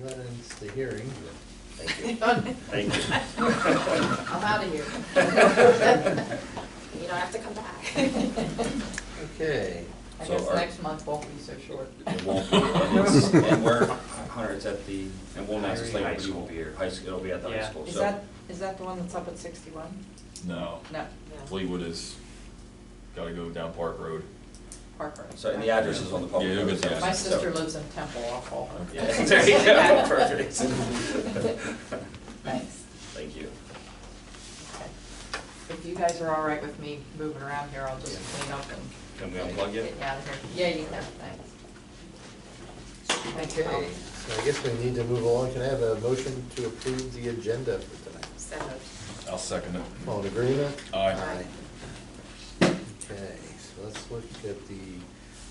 that ends the hearing. Thank you. Thank you. I'm out of here. You don't have to come back. Okay. I So guess our- next month won't be so short. It won't be, and we're, Hunter, it's at the, and we'll announce this later, but you won't be here. High school, it'll be at the high Yeah. school, Is so. that the one that's up at 61? No. No, Fleetwood is, gotta go down Park Road. Parker. So, and the address is on the public. Yeah, you'll get the notice. My address. sister lives in Temple, I'll call her. Yeah, there you go, perfect. Thanks. Thank you. Okay. If you guys are all right with me moving around here, I'll just clean up and Can we unplug you? get you out of here. Yeah, you can, thanks. Thank you. Okay, so I guess we need to move along. Can I have a motion to approve the agenda for tonight? So moved. I'll second it. All in agreement? Aye. Okay, so let's look at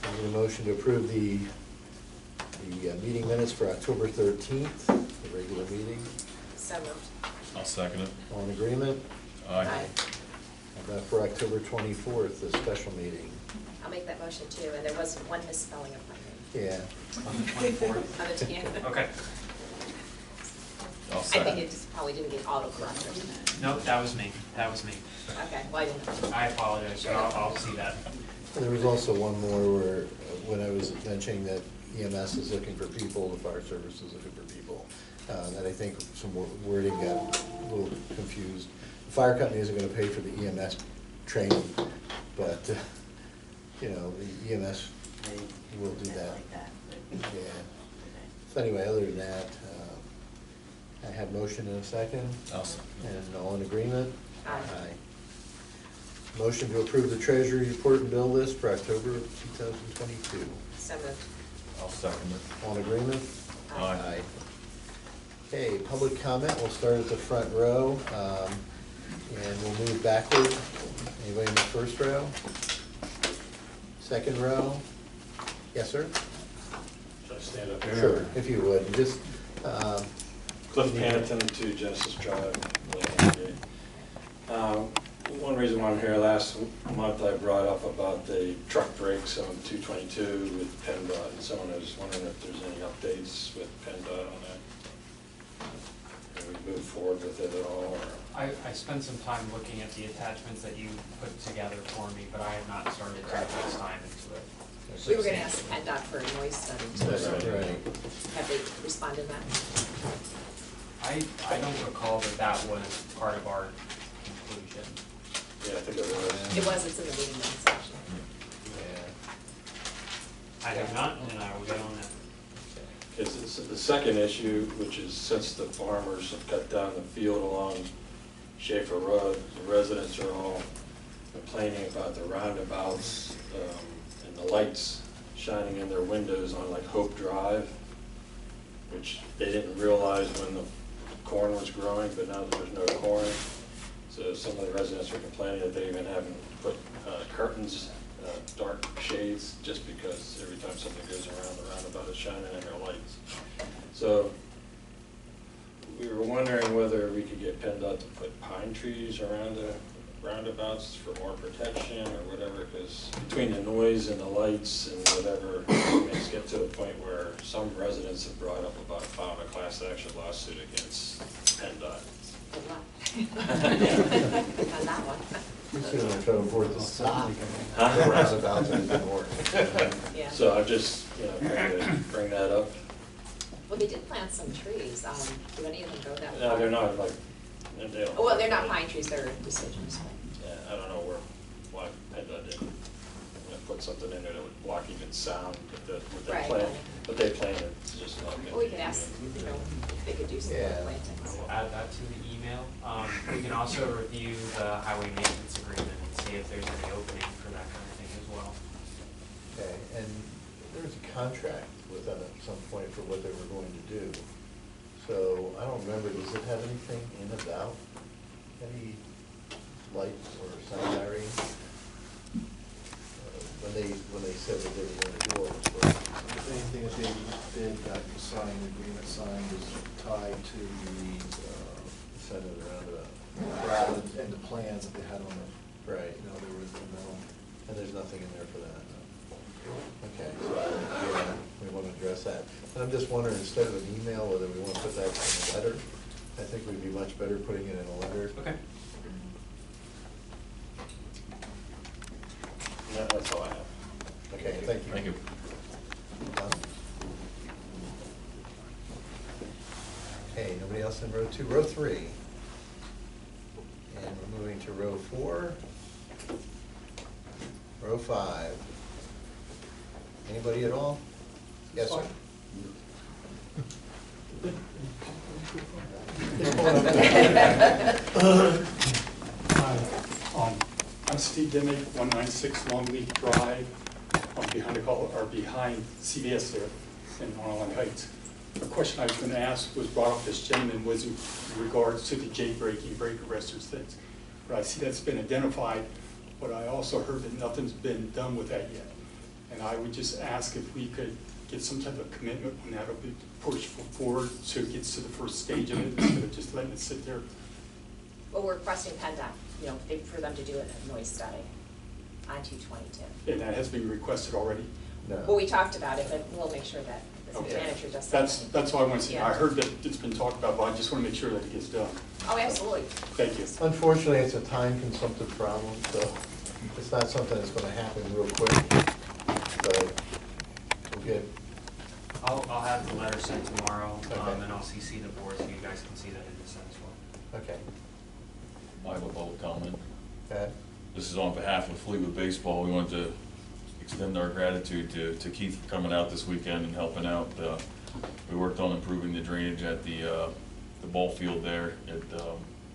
I need a motion to approve the meeting minutes for October 13th, the regular meeting. So moved. I'll second it. All in agreement? Aye. How about for October 24th, the special meeting? I'll make that motion too, and there was one misspelling of my name. Yeah. On the 24th. On the 10th. Okay. I'll I second think it. it just probably didn't get auto-corrected. Nope, that was me. That was me. Okay, well, I didn't. I apologize, but I'll see that. There was also one more where, when I was mentioning that EMS is looking for people, the fire service is looking for people, and I think some wording got a little confused. The fire company isn't gonna pay for the EMS training, but, you know, the EMS will do that. Yeah. So anyway, other than that, I have motion in a second, I'll second it. and all in agreement? Aye. Motion to approve the treasury report and bill list for October 2022. So moved. I'll second it. All in agreement? Aye. Okay, public comment, we'll start at the front row, and we'll move backward. Anybody in the first row? Second row? Yes, sir? Should I stand up here? Sure, if you would, just, Cliff Paniton, 2 Genesis Drive, Maidencreek. One reason why I'm here, last month I brought up about the truck brakes on 222 with PennDOT, and someone was wondering if there's any updates with PennDOT on that. Can we move forward with it at all, or? I spent some time looking at the attachments that you put together for me, but I have not started to invest time into it. We were gonna ask PennDOT for a noise study too. that's right. Have they responded to that? I don't recall that was part of our conclusion. Yeah, I think it was. It was, it's in the meeting minutes section. Yeah. I have not, and I will get on that. It's the second issue, which is since the farmers have cut down the field along Schaefer Road, the residents are all complaining about the roundabouts and the lights shining in their windows on like Hope Drive, which they didn't realize when the corn was growing, but now that there's no corn. So some of the residents are complaining that they even haven't put curtains, dark shades, just because every time something goes around, the roundabout is shining in their lights. So we were wondering whether we could get PennDOT to put pine trees around the roundabouts for more protection or whatever, because between the noise and the lights and whatever, it's get to a point where some residents have brought up about filing a class action lawsuit against PennDOT. Good luck. On that one. You're sitting there trying to afford to stop. Huh? The roundabouts and the more. Yeah. So I just, trying to bring that up. Well, they did plant some trees. Do any of them go that far? No, they're not like, they don't. Oh, well, they're not pine trees, they're deciduous. Yeah, I don't know why PennDOT didn't put something in there that would block even sound with the Right. plant, but they planted, it's just not gonna be. Well, we could ask, if they could do some more Yeah. plantings. We'll add that to the email. We can also review the highway maintenance agreement and see if there's any opening for that kind of thing as well. Okay, and there was a contract with them at some point for what they were going to do. So I don't remember, does it have anything in about any lights or sign diary? When they said that they were going to do all this work. If anything that they did, that signed, the agreement signed is tied to the, Send it around about. rather, and the plans that they had on it. Right. They were, And there's nothing in there for that. Okay, so, yeah, we want to address that. And I'm just wondering, instead of an email, whether put that in a letter. I think we'd be much better putting it in a letter. Okay. Yeah, that's all I have. Okay, thank you. Thank you. Okay, nobody else in row 2, row 3. And we're moving to row 4, row 5. Anybody at all? Yes, sir. I'm Steve Dimick, 196 Longleaf Drive, behind CVS there in Arlington Heights. The question I was going to ask was brought up this gentleman was in regards to the J-braking, brake arresters things. But I see that's been identified, but I also heard that nothing's been done with that yet. And I would just ask if we could get some type of commitment when that'll be pushed forward so it gets to the first stage of it instead of just letting it sit there. Well, we're requesting PennDOT, for them to do a noise study on 222. And that has been requested already. No. Well, we talked about it, but we'll make sure that the city Okay. manager does That's something. all I want to see. Yeah. I heard that it's been talked about, but I just want to make sure that it gets done. Oh, absolutely. Thank you. Unfortunately, it's a time-consumptive problem, so it's not something that's gonna happen real quick. But we'll get, I'll have the letter sent tomorrow, Okay. and I'll CC the board so you guys can see that it is sent as well. okay. I have a public comment. Pat? This is on behalf of Fleetwood Baseball. We want to extend our gratitude to Keith for coming out this weekend and helping out. We worked on improving the drainage at the ball field there. It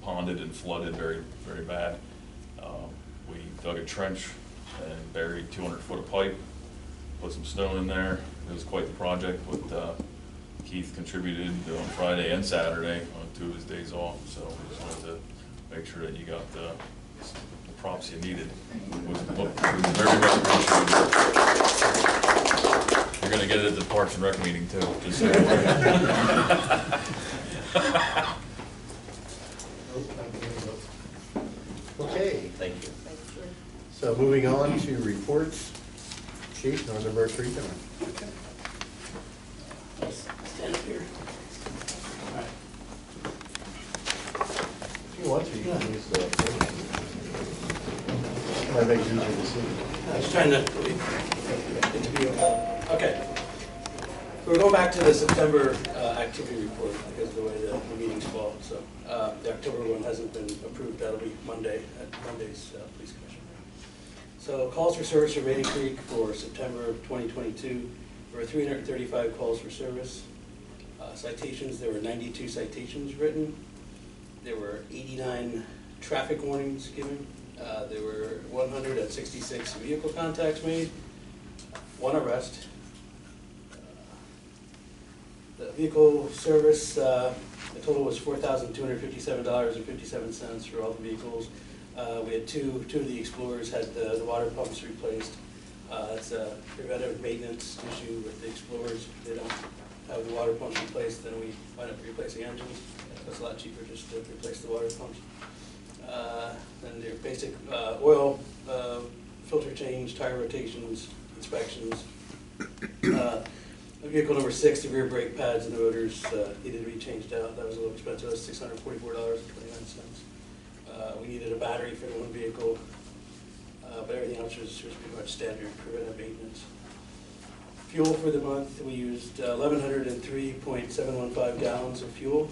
ponded and flooded very, very bad. We dug a trench and buried 200 foot of pipe, put some stone in there. It was quite the project, but Keith contributed on Friday and Saturday on 2 of his days off. So we just wanted to make sure that you got the props you needed. It was very much appreciated. You're gonna get it at the Parks and Rec meeting too, just so you're aware. Okay, Thank you. so moving on to reports. Chief, Northern Creek. Stand up here. If you want to, you can use the, might make it easier to see. I was trying to get to be, okay. So we're going back to the September activity report because of the way the meetings fall. So the October one hasn't been approved. That'll be Monday at Monday's Police Commission. So calls for service for Maidencreek for September of 2022. There were 335 calls for service. Citations, there were 92 citations written. There were 89 traffic warnings given. There were 166 vehicle contacts made, 1 arrest. The vehicle service, the total was $4,257.57 for all the vehicles. We had two of the Explorers had the water pumps replaced. It's a preventive maintenance issue with the Explorers. They don't have the water pumps replaced, then we wind up replacing engines. It's a lot cheaper just to replace the water pumps. Then their basic oil, filter change, tire rotations, inspections. Vehicle number 6, the rear brake pads and the motors needed to be changed out. That was a little expensive. That was $644.29. We needed a battery for the one vehicle, but everything else was pretty much standard preventive maintenance. Fuel for the month, we used 1,103.715 gallons of fuel.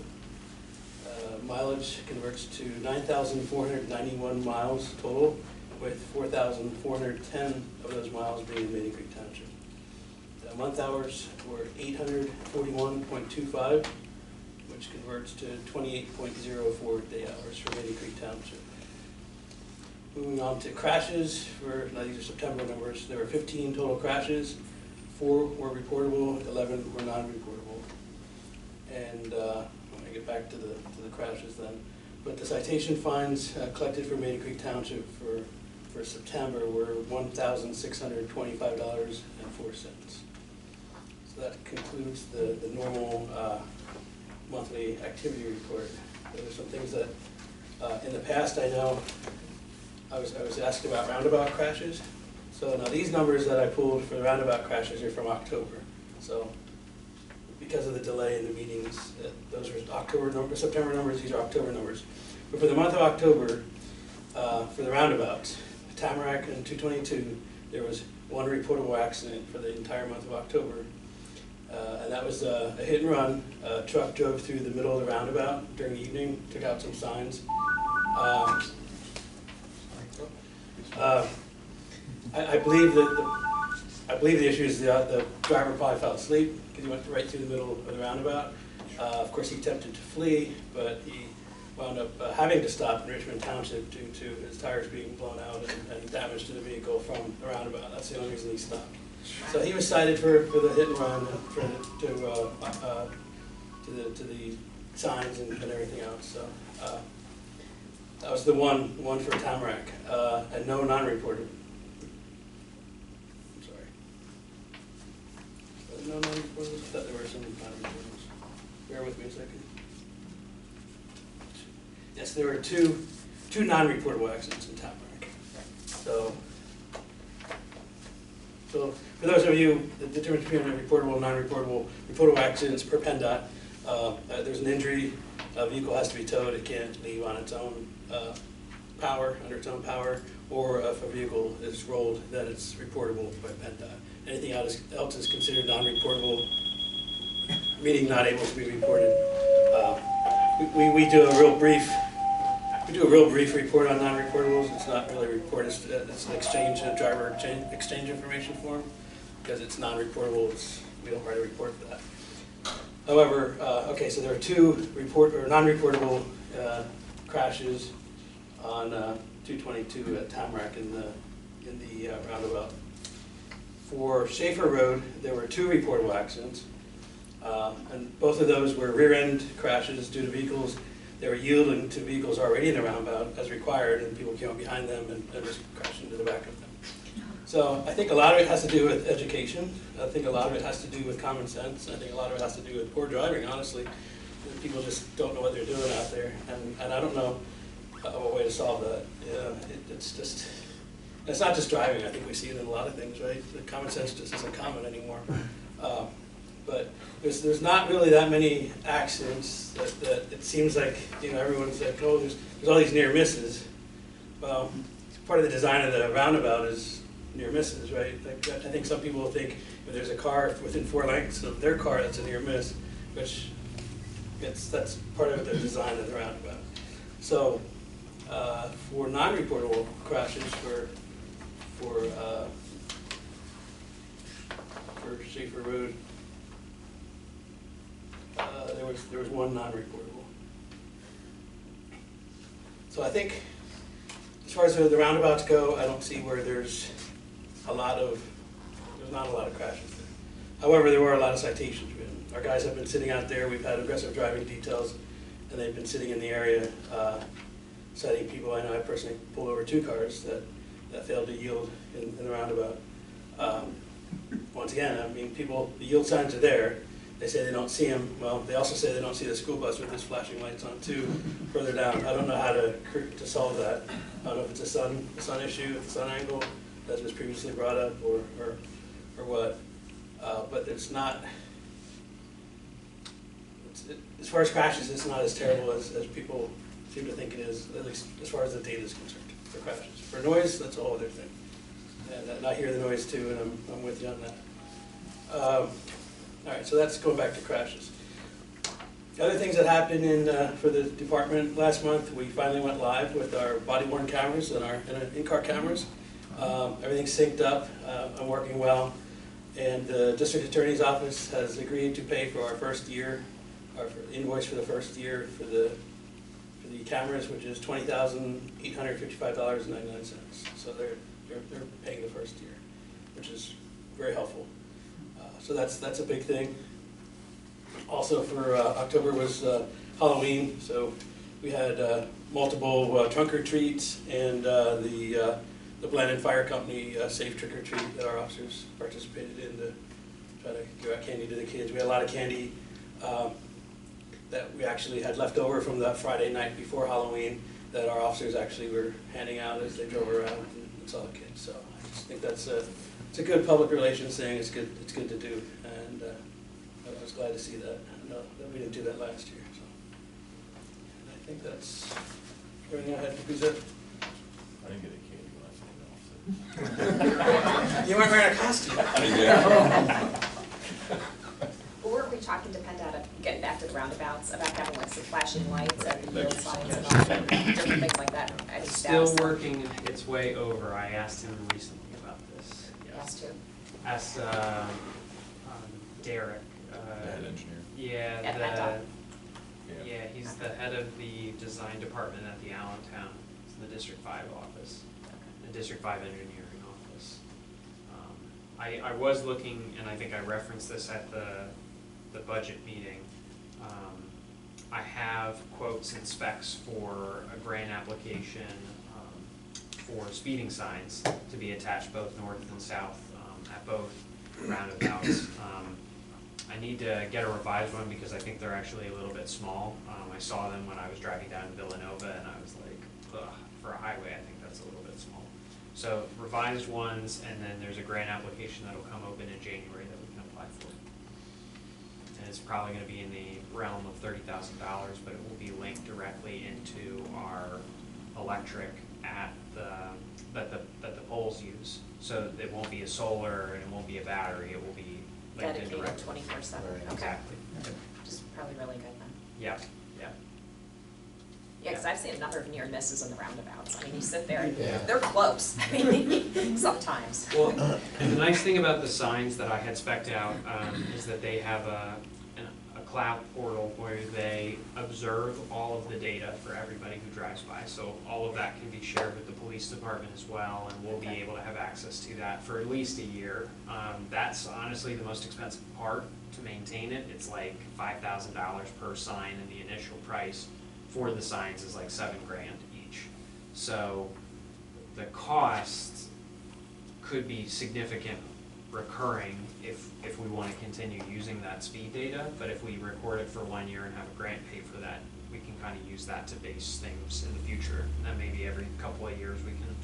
Mileage converts to 9,491 miles total, with 4,410 of those miles being in Maidencreek Township. The month hours were 841.25, which converts to 28.04 day hours for Maidencreek Township. Moving on to crashes, now these are September numbers. There were 15 total crashes, 4 were reportable, 11 were non-reportable. And I'm going to get back to the crashes then. But the citation fines collected for Maidencreek Township for September were $1,625.04. So that concludes the normal monthly activity report. There are some things that in the past I know I was asked about roundabout crashes. So now these numbers that I pulled for the roundabout crashes are from October. So because of the delay in the meetings. Those are October numbers, September numbers, these are October numbers. But for the month of October, for the roundabouts, Tamarack and 222, there was one reportable accident for the entire month of October. And that was a hit and run. A truck drove through the middle of the roundabout during the evening, took out some signs. I believe the issue is the driver probably fell asleep because he went right through the middle of the roundabout. Of course, he attempted to flee, but he wound up having to stop in Richmond Township due to his tires being blown out and damage to the vehicle from the roundabout. That's the only reason he stopped. So he was cited for the hit and run, to the signs and everything else. So that was the one for Tamarack, and no non-reported. I'm sorry. No non-reported. I thought there were some non-reported. Bear with me a second. Yes, there were two non-reportable accidents in Tamarack. So for those of you, the difference between a reportable and non-reportable, reportable accidents per PennDOT, there's an injury, a vehicle has to be towed, it can't leave on its own power, under its own power, or if a vehicle is rolled, then it's reportable by PennDOT. Anything else is considered non-reportable, meaning not able to be reported. We do a real brief report on non-reportables. It's not really a report, it's an exchange, a driver exchange information form. Because it's non-reportable, we don't write a report for that. However, okay, so there are two non-reportable crashes on 222 at Tamarack in the roundabout. For Schaefer Road, there were two reportable accidents, and both of those were rear-end crashes due to vehicles. They were yielding to vehicles already in the roundabout as required, and people came up behind them and just crashed into the back of them. So I think a lot of it has to do with education. I think a lot of it has to do with common sense. I think a lot of it has to do with poor driving, honestly. People just don't know what they're doing out there, and I don't know a way to solve that. It's not just driving. I think we see it in a lot of things, right? The common sense just isn't common anymore. But there's not really that many accidents that it seems like, everyone's like, oh, there's all these near misses. Well, part of the design of the roundabout is near misses, right? Like, I think some people think if there's a car within 4 lengths of their car, that's a near miss, which that's part of the design of the roundabout. So for non-reportable crashes for Schaefer Road, there was one non-reportable. So I think as far as the roundabouts go, I don't see where there's not a lot of crashes there. However, there were a lot of citations written. Our guys have been sitting out there. We've had aggressive driving details, and they've been sitting in the area citing people. I know I personally pulled over 2 cars that failed to yield in the roundabout. Once again, I mean, the yield signs are there. They say they don't see them. Well, they also say they don't see the school bus with its flashing lights on too, further down. I don't know how to solve that. I don't know if it's a sun issue, if the sun angle, as was previously brought up, or what. But it's not, as far as crashes, it's not as terrible as people seem to think it is, at least as far as the data is concerned for crashes. For noise, that's a whole other thing. And I hear the noise too, and I'm with you on that. All right, so that's going back to crashes. The other things that happened for the department last month, we finally went live with our body-worn cameras and our in-car cameras. Everything's synced up and working well. And the district attorney's office has agreed to pay for our first year, our invoice for the first year for the cameras, which is $20,855.99. So they're paying the first year, which is very helpful. So that's a big thing. Also for October was Halloween, so we had multiple trunk or treats and the Blandon Fire Company Safe Trick or Treat that our officers participated in to try to give out candy to the kids. We had a lot of candy that we actually had left over from the Friday night before Halloween that our officers actually were handing out as they drove around and saw the kids. So I just think it's a good public relations thing. It's good to do, and I was glad to see that, that we didn't do that last year, so. And I think that's everything I had to present. I didn't get a candy when I said You weren't wearing a costume. no. Well, weren't we talking to PennDOT, getting back to the roundabouts, about having like some flashing lights and the yield signs and all that, different things like that? Any Still status? working its way over. I asked him recently about this. Yes, too. Asked Derek. Head engineer. Yeah, At PennDOT. yeah, he's the head of the design department at the Allentown. It's the District 5 office, the District 5 engineering office. I was looking, and I think I referenced this at the budget meeting. I have quotes and specs for a grant application for speeding signs to be attached both north and south at both roundabouts. I need to get a revised one because I think they're actually a little bit small. I saw them when I was driving down Villanova and I was like, ugh, for a highway, I think that's a little bit small. So revised ones, and then there's a grant application that'll come open in January that we can apply for. And it's probably gonna be in the realm of $30,000, but it will be linked directly into our electric at that the poles use. So it won't be a solar and it won't be a battery, it will be linked in Dedicated directly. 24/7, Right. okay. Exactly. Which is probably really good then. Yeah, yeah. Yeah, because I've seen a number of near misses in the roundabouts. I mean, you sit there, and Yeah. they're close, I mean, sometimes. Well, and the nice thing about the signs that I had spec'd out is that they have a cloud portal where they observe all of the data for everybody who drives by. So all of that can be shared with the police department as well, and we'll be Okay. able to have access to that for at least a year. That's honestly the most expensive part to maintain it. It's like $5,000 per sign, and the initial price for the signs is like $7,000 each. So the cost could be significant recurring if we want to continue using that speed data, but if we record it for 1 year and have a grant pay for that, we can kind of use that to base things in the future. And then maybe every couple of years we can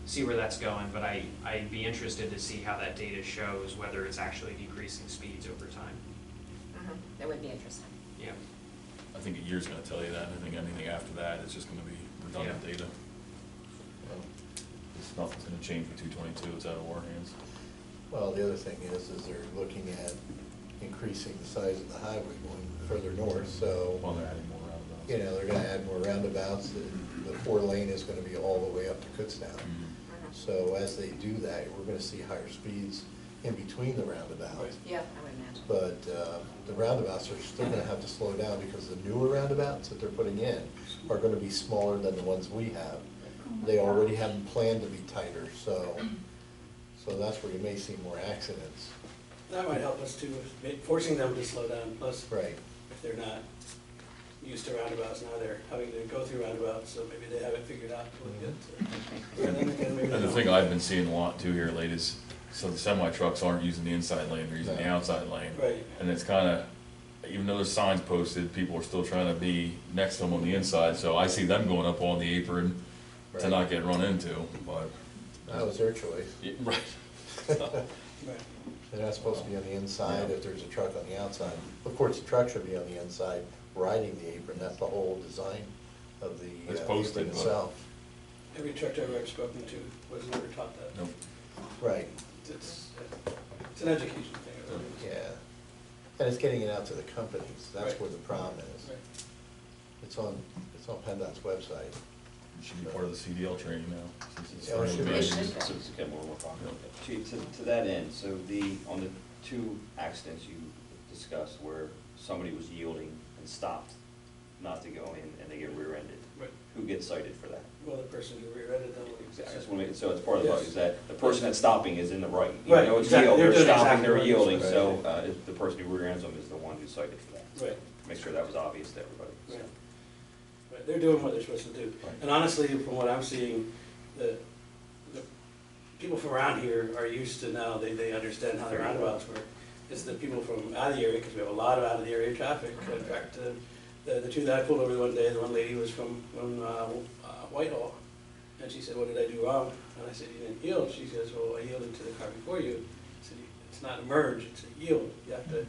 see where that's going, but I'd be interested to see how that data shows whether it's actually decreasing speeds over time. That would be interesting. Yeah. I think a year's gonna tell you that. I think anything after that is just gonna be redundant Yeah. data. It's nothing's gonna change with 222, it's out of our hands. Well, the other thing is they're looking at increasing the size of the highway going further north, so, Well, they're adding more roundabouts. you know, they're gonna add more roundabouts. The 4-lane is gonna be all the way up to Kutztown. Mhm. So as they do that, we're gonna see higher speeds in between the roundabouts. Yeah, I would imagine. But the roundabouts are still gonna have to slow down because the newer roundabouts that they're putting in are gonna be smaller than the ones we have. They already have them planned to be tighter, so that's where you may see more accidents. That might help us too, forcing them to slow down, plus Right. if they're not used to roundabouts, now they're having to go through roundabouts, so maybe they haven't figured out what to get. And then again, maybe And the they thing don't. I've been seeing a lot too here lately is, so the semi trucks aren't using the inside lane, they're using the No. outside lane. Right. And it's kinda, even though there's signs posted, people are still trying to be next to them on the inside, so I see them going up on the apron to Right. not get run into, but. That was their choice. Yeah, right. Right. They're not supposed to be on the inside if there's a truck on the outside. Of course, the truck should be on the inside riding the apron. That's the whole design of the It's apron posted, but- itself. Every truck driver I've spoken to was never taught that. Nope. Right, It's an education thing. it really is. yeah. And it's getting it out to the companies. That's Right. where the problem is. Right. It's on PennDOT's website. It should be part of the CDL training now. since it's Yeah, it should be. It should be. So it's getting more popular. Chief, to that end, so on the 2 accidents you discussed where somebody was yielding and stopped not to go in and they get rear-ended, Right. who gets cited for that? Well, the person who rear-ended them. I just want to make, so it's part of the, Yes. is that the person that's stopping is in the right. Right, Even though it's exactly. yield, They're they're doing stopping, exactly they're what yielding, you're so supposed the person who rear-ends them is the one who's cited for that. Right. Make sure that was obvious to everybody. so. Right. Right, they're doing what they're supposed to do. Right. And honestly, from what I'm seeing, the people from around here are used to now, they understand how the roundabouts work. It's the people from out of the area, because we have a lot of out of the area traffic. In fact, the 2 that I pulled over the one day, the one lady was from Whitehall. And she said, "What did I do wrong?" And I said, "You didn't yield." She says, "Well, I yielded to the car before you." I said, "It's not a merge, it's a yield. You have to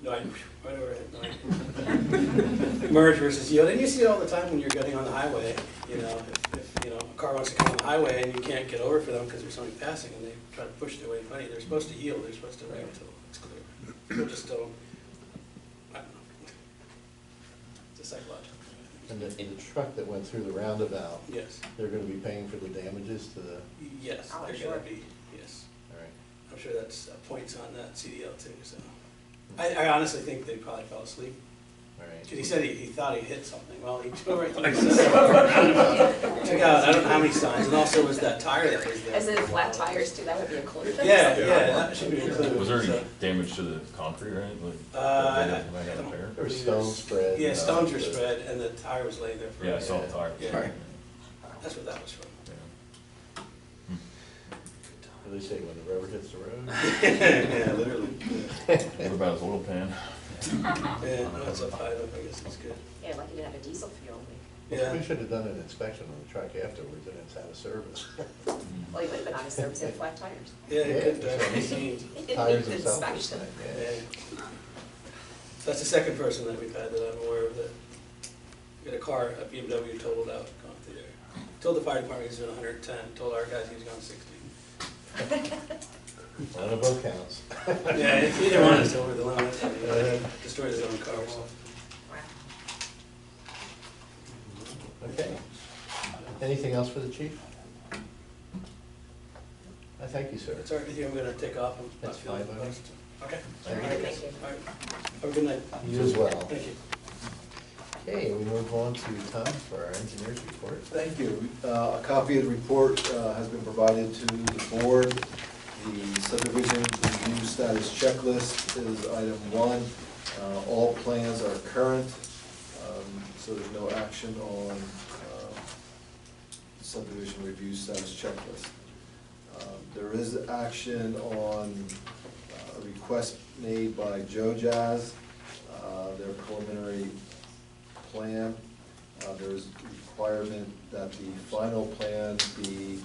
No, right overhead, no. Merge versus yield, and you see it all the time when you're getting on the highway, you know, if a car wants to come on the highway and you can't get over for them because there's somebody passing and they try to push their way in front of you, they're supposed to yield, they're supposed to wait until it's clear. People just don't, I don't know. It's a psychological. And the truck that went through the roundabout, Yes, they're gonna be paying for the damages to the, yes, Oh, they're sure. gonna be, yes. all right. I'm sure that's points on that CDL too, so. I honestly think they probably fell asleep. All right. Because he said he thought he hit something. Well, he drove right through the center. Took out, I don't know how many signs, and also was that tire that was there. As in flat tires too, that would be included. Yeah, that should be included. Was there any so. damage to the concrete or anything? Like, I don't care. There was stones spread. Yeah, stones were spread, and the tire was laying there for. Yeah, I saw the tire. Yeah. That's what that was from. What do they say, when the rubber hits the road? Yeah, literally. What about his oil pan? Yeah, no, it's up high enough, I guess it's good. Yeah, like you didn't have a diesel fuel leak. Yeah. We should have done an inspection on the truck afterwards and it's out of service. Well, you would have been on a service, had flat tires. Yeah, it could Yeah, be seen. It didn't Tires need themselves are inspection. fine, Yeah. yeah. So that's the second person that we've had that I'm aware of that got a car, a BMW totaled out, gone through there. Told the fire department he was doing 110, told our guys he was going 60. One of both counts. Yeah, he didn't want us over the limit, he destroyed his own car, so. Okay. Anything else for the chief? I thank you, sir. It's all right with you, I'm gonna take off, I'm not That's feeling fine by me. best. Okay. Thank you. Thank you. All right. Have a good night. You as well. Thank you. Okay, we move on to Tom for our engineer's report. Thank you. A copy of the report has been provided to the board. The subdivision review status checklist is item 1. All plans are current, so there's no action on subdivision review status checklist. There is action on a request made by Joe Jazz, their preliminary plan. There's a requirement that the final plan be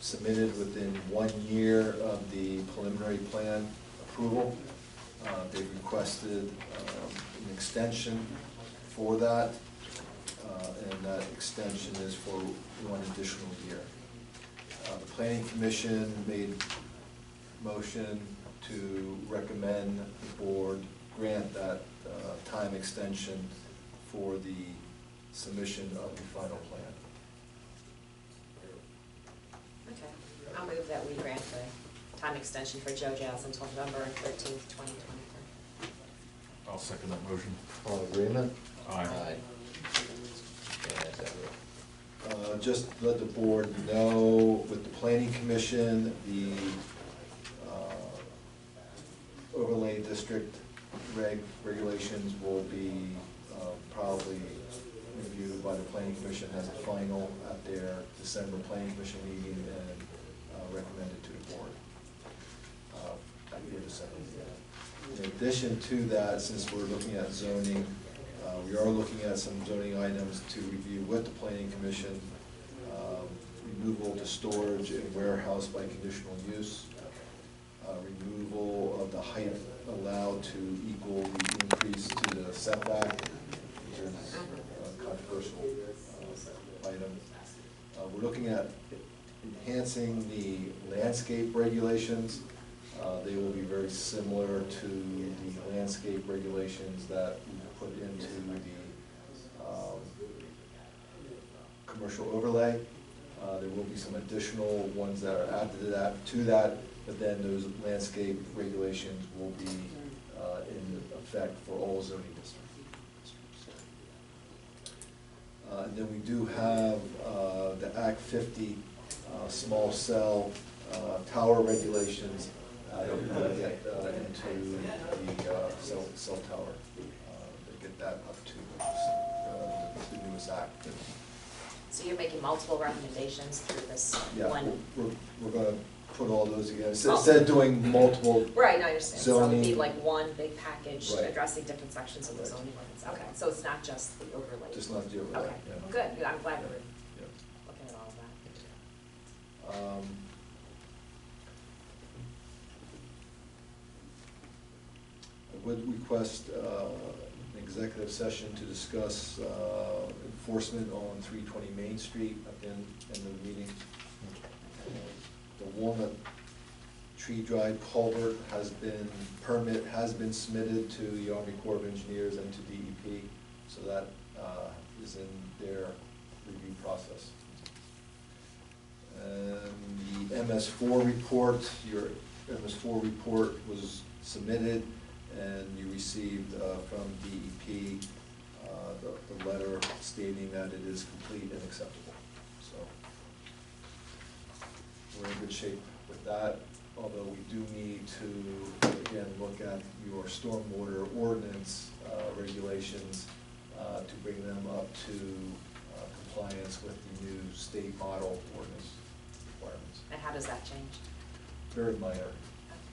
submitted within 1 year of the preliminary plan approval. They've requested an extension for that, and that extension is for 1 additional year. The Planning Commission made motion to recommend the board grant that time extension for the submission of the final plan. Okay, I'll move that we grant the time extension for Joe Jazz until November 13th, 2023. I'll second that motion. All in agreement? Aye. Yeah, that's that. Just let the board know, with the Planning Commission, the overlay district regulations will be probably reviewed by the Planning Commission as a final at their December Planning Commission meeting and recommended to the board at your December meeting. In addition to that, since we're looking at zoning, we are looking at some zoning items to review with the Planning Commission. Removal to storage and warehouse by conditional use. Removal of the height allowed to equal the increase to the setback, which is a controversial item. We're looking at enhancing the landscape regulations. They will be very similar to the landscape regulations that we put into the commercial overlay. There will be some additional ones that are added to that, but then those landscape regulations will be in effect for all zoning districts. And then we do have the Act 50 small cell tower regulations that we want to get into the cell tower, to get that up to the newest act. So you're making multiple recommendations through this Yeah, one? we're gonna put all those together. Instead of doing multiple, Right, I understand. So it would be zoning. like one big package Right. addressing different sections of the Right. zoning ordinance. Okay, so it's not just the overlay? just not the overlay. Okay, yeah. well, good. I'm glad we're Yeah. looking at all of that. would request an executive session to discuss enforcement on 320 Main Street at the end of the meeting. The Walnut Tree Drive culvert permit has been submitted to the Army Corps of Engineers and to DEP, so that is in their review process. And the MS4 report, your MS4 report was submitted, and you received from DEP the letter stating that it is complete and acceptable. So we're in good shape with that, although we do need to, again, look at your stormwater ordinance regulations to bring them up to compliance with the new state model ordinance requirements. And how does that change? Very minor.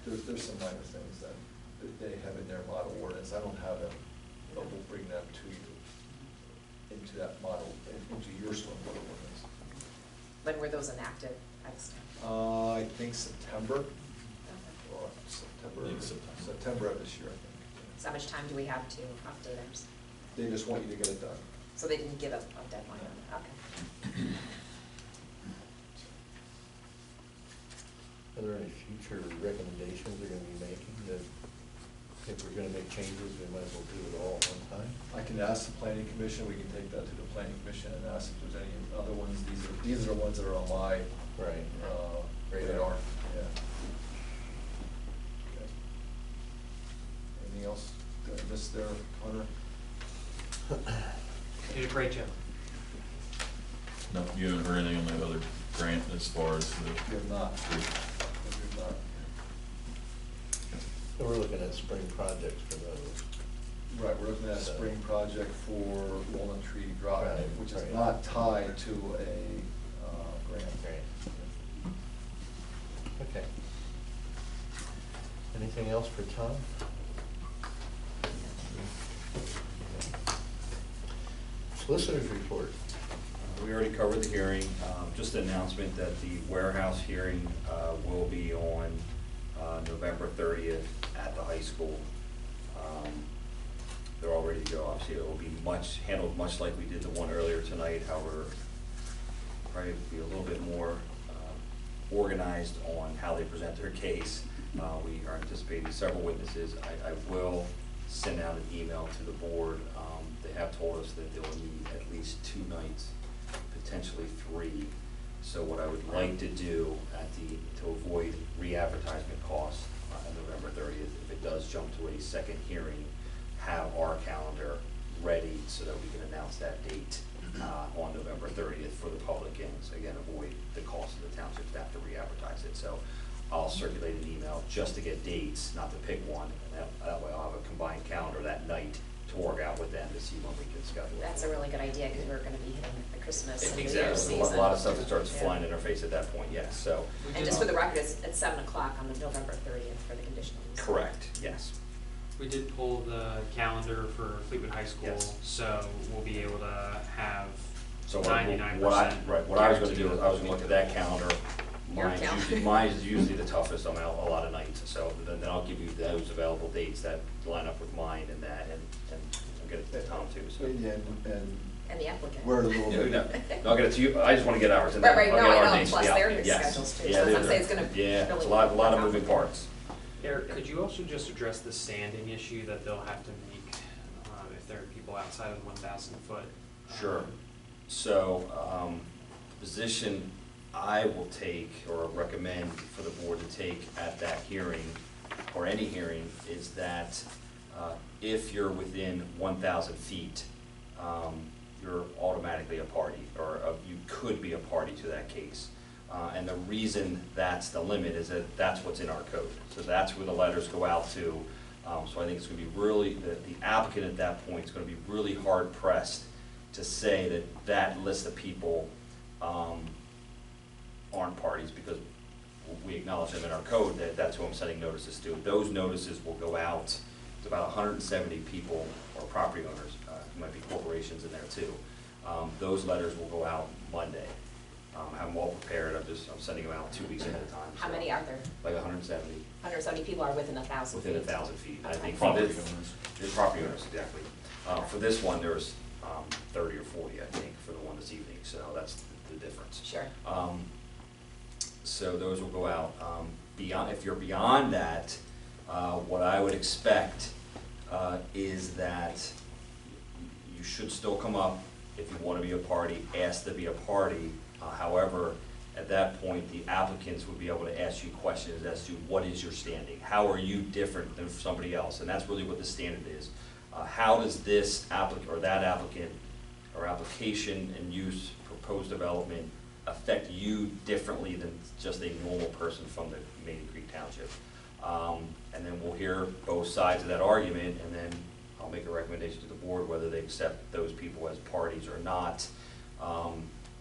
There's some minor things that they have in their model ordinance. I don't have them, but we'll bring them to you into that model, into your stormwater ordinance. When were those enacted? I just- I think September, Okay. or September, I think September. September of this year, I think. So how much time do we have to update ours? They just want you to get it done. So they didn't give a deadline on it? Okay. Are there any future recommendations they're gonna be making that if we're gonna make changes, we might as well do it all at one time? I can ask the planning commission, we can take that to the planning commission and ask if there's any other ones. These are the ones that are on my Right. radar, yeah. Okay. Anything else? Did I miss there, Hunter? You did a great job. No, you haven't heard anything on the other grant as far as You have not. You have not. So we're looking at spring projects for those. Right, we're looking at a spring project for Walnut Tree Drive, Right, which is right. not tied to a grant. Great. Okay. Anything else for Tom? Solicitors report. We already covered the hearing, just an announcement that the warehouse hearing will be on November 30th at the high school. They're all ready to go. Obviously, it will be handled much like we did the one earlier tonight, however, probably be a little bit more organized on how they present their case. We are anticipating several witnesses. I will send out an email to the board. They have told us that they will need at least 2 nights, potentially 3. So what I would like to do to avoid re-advertisement costs on November 30th, if it does jump to a second hearing, have our calendar ready so that we can announce that date on November 30th for the public, and again, avoid the cost of the township to have to re-advertise it. So I'll circulate an email just to get dates, not to pick one, and that way I'll have a combined calendar that night to work out with them to see when we can schedule it. That's a really good idea, because we're gonna be hitting the Christmas and New Year's Exactly, season. a lot of stuff that starts Yeah. flying in our face at that point, yes, so. We And did- just for the record, it's at 7 o'clock on the November 30th for the conditional use. Correct, yes. We did pull the calendar for Fleetwood High School, Yes. so we'll be able to have So 99%. what I was gonna do is I was gonna look at that calendar. Your calendar. Mine is usually the toughest, I'm out a lot of nights, so then I'll give you those available dates that line up with mine and that, and I'll get it to Tom too, so. And the applicant. We're a little Yeah, bit. no, I'll get it to you, I just wanna get ours and then Right, I'll no, get I our know, dates to plus the their applicant, yes. schedules too, Yeah, so they're- I'm saying it's gonna Yeah, it's really a lot of moving complicated. parts. Eric, could you also just address the sanding issue that they'll have to make if there are people outside of 1,000 foot? Sure. So, the position I will take or recommend for the board to take at that hearing, or any hearing, is that if you're within 1,000 feet, you're automatically a party, or you could be a party to that case. And the reason that's the limit is that that's what's in our code. So that's where the letters go out to. So I think it's gonna be really, the applicant at that point is gonna be really hard pressed to say that that list of people aren't parties, because we acknowledge them in our code that that's who I'm sending notices to. Those notices will go out to about 170 people or property owners, there might be corporations in there too. Those letters will go out Monday. Have them all prepared, I'm sending them out 2 weeks ahead of time. How so, many are there? Like 170, 170 people are within 1,000 feet? within 1,000 feet. I Okay. think for Property this, owners. the property owners, exactly. For this one, there's 30 or 40, I think, for the one this evening, so that's the difference. Sure. So those will go out. Beyond, if you're beyond that, what I would expect is that you should still come up if you want to be a party, ask to be a party. However, at that point, the applicants would be able to ask you questions as to what is your standing? How are you different than somebody else? And that's really what the standard is. How does this applicant or that applicant or application and use proposed development affect you differently than just a normal person from the Maidencreek Township? And then we'll hear both sides of that argument, and then I'll make a recommendation to the board whether they accept those people as parties or not.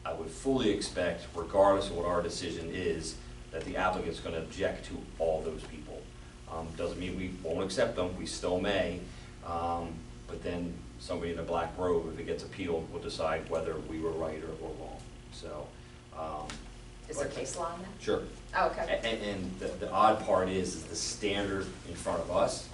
I would fully expect, regardless of what our decision is, that the applicant's going to object to all those people. Doesn't mean we won't accept them, we still may, but then somebody in a black robe, if it gets appealed, will decide whether we were right or wrong. So. Is there case law on that? Sure. Oh, okay. And the odd part is the standard in front of us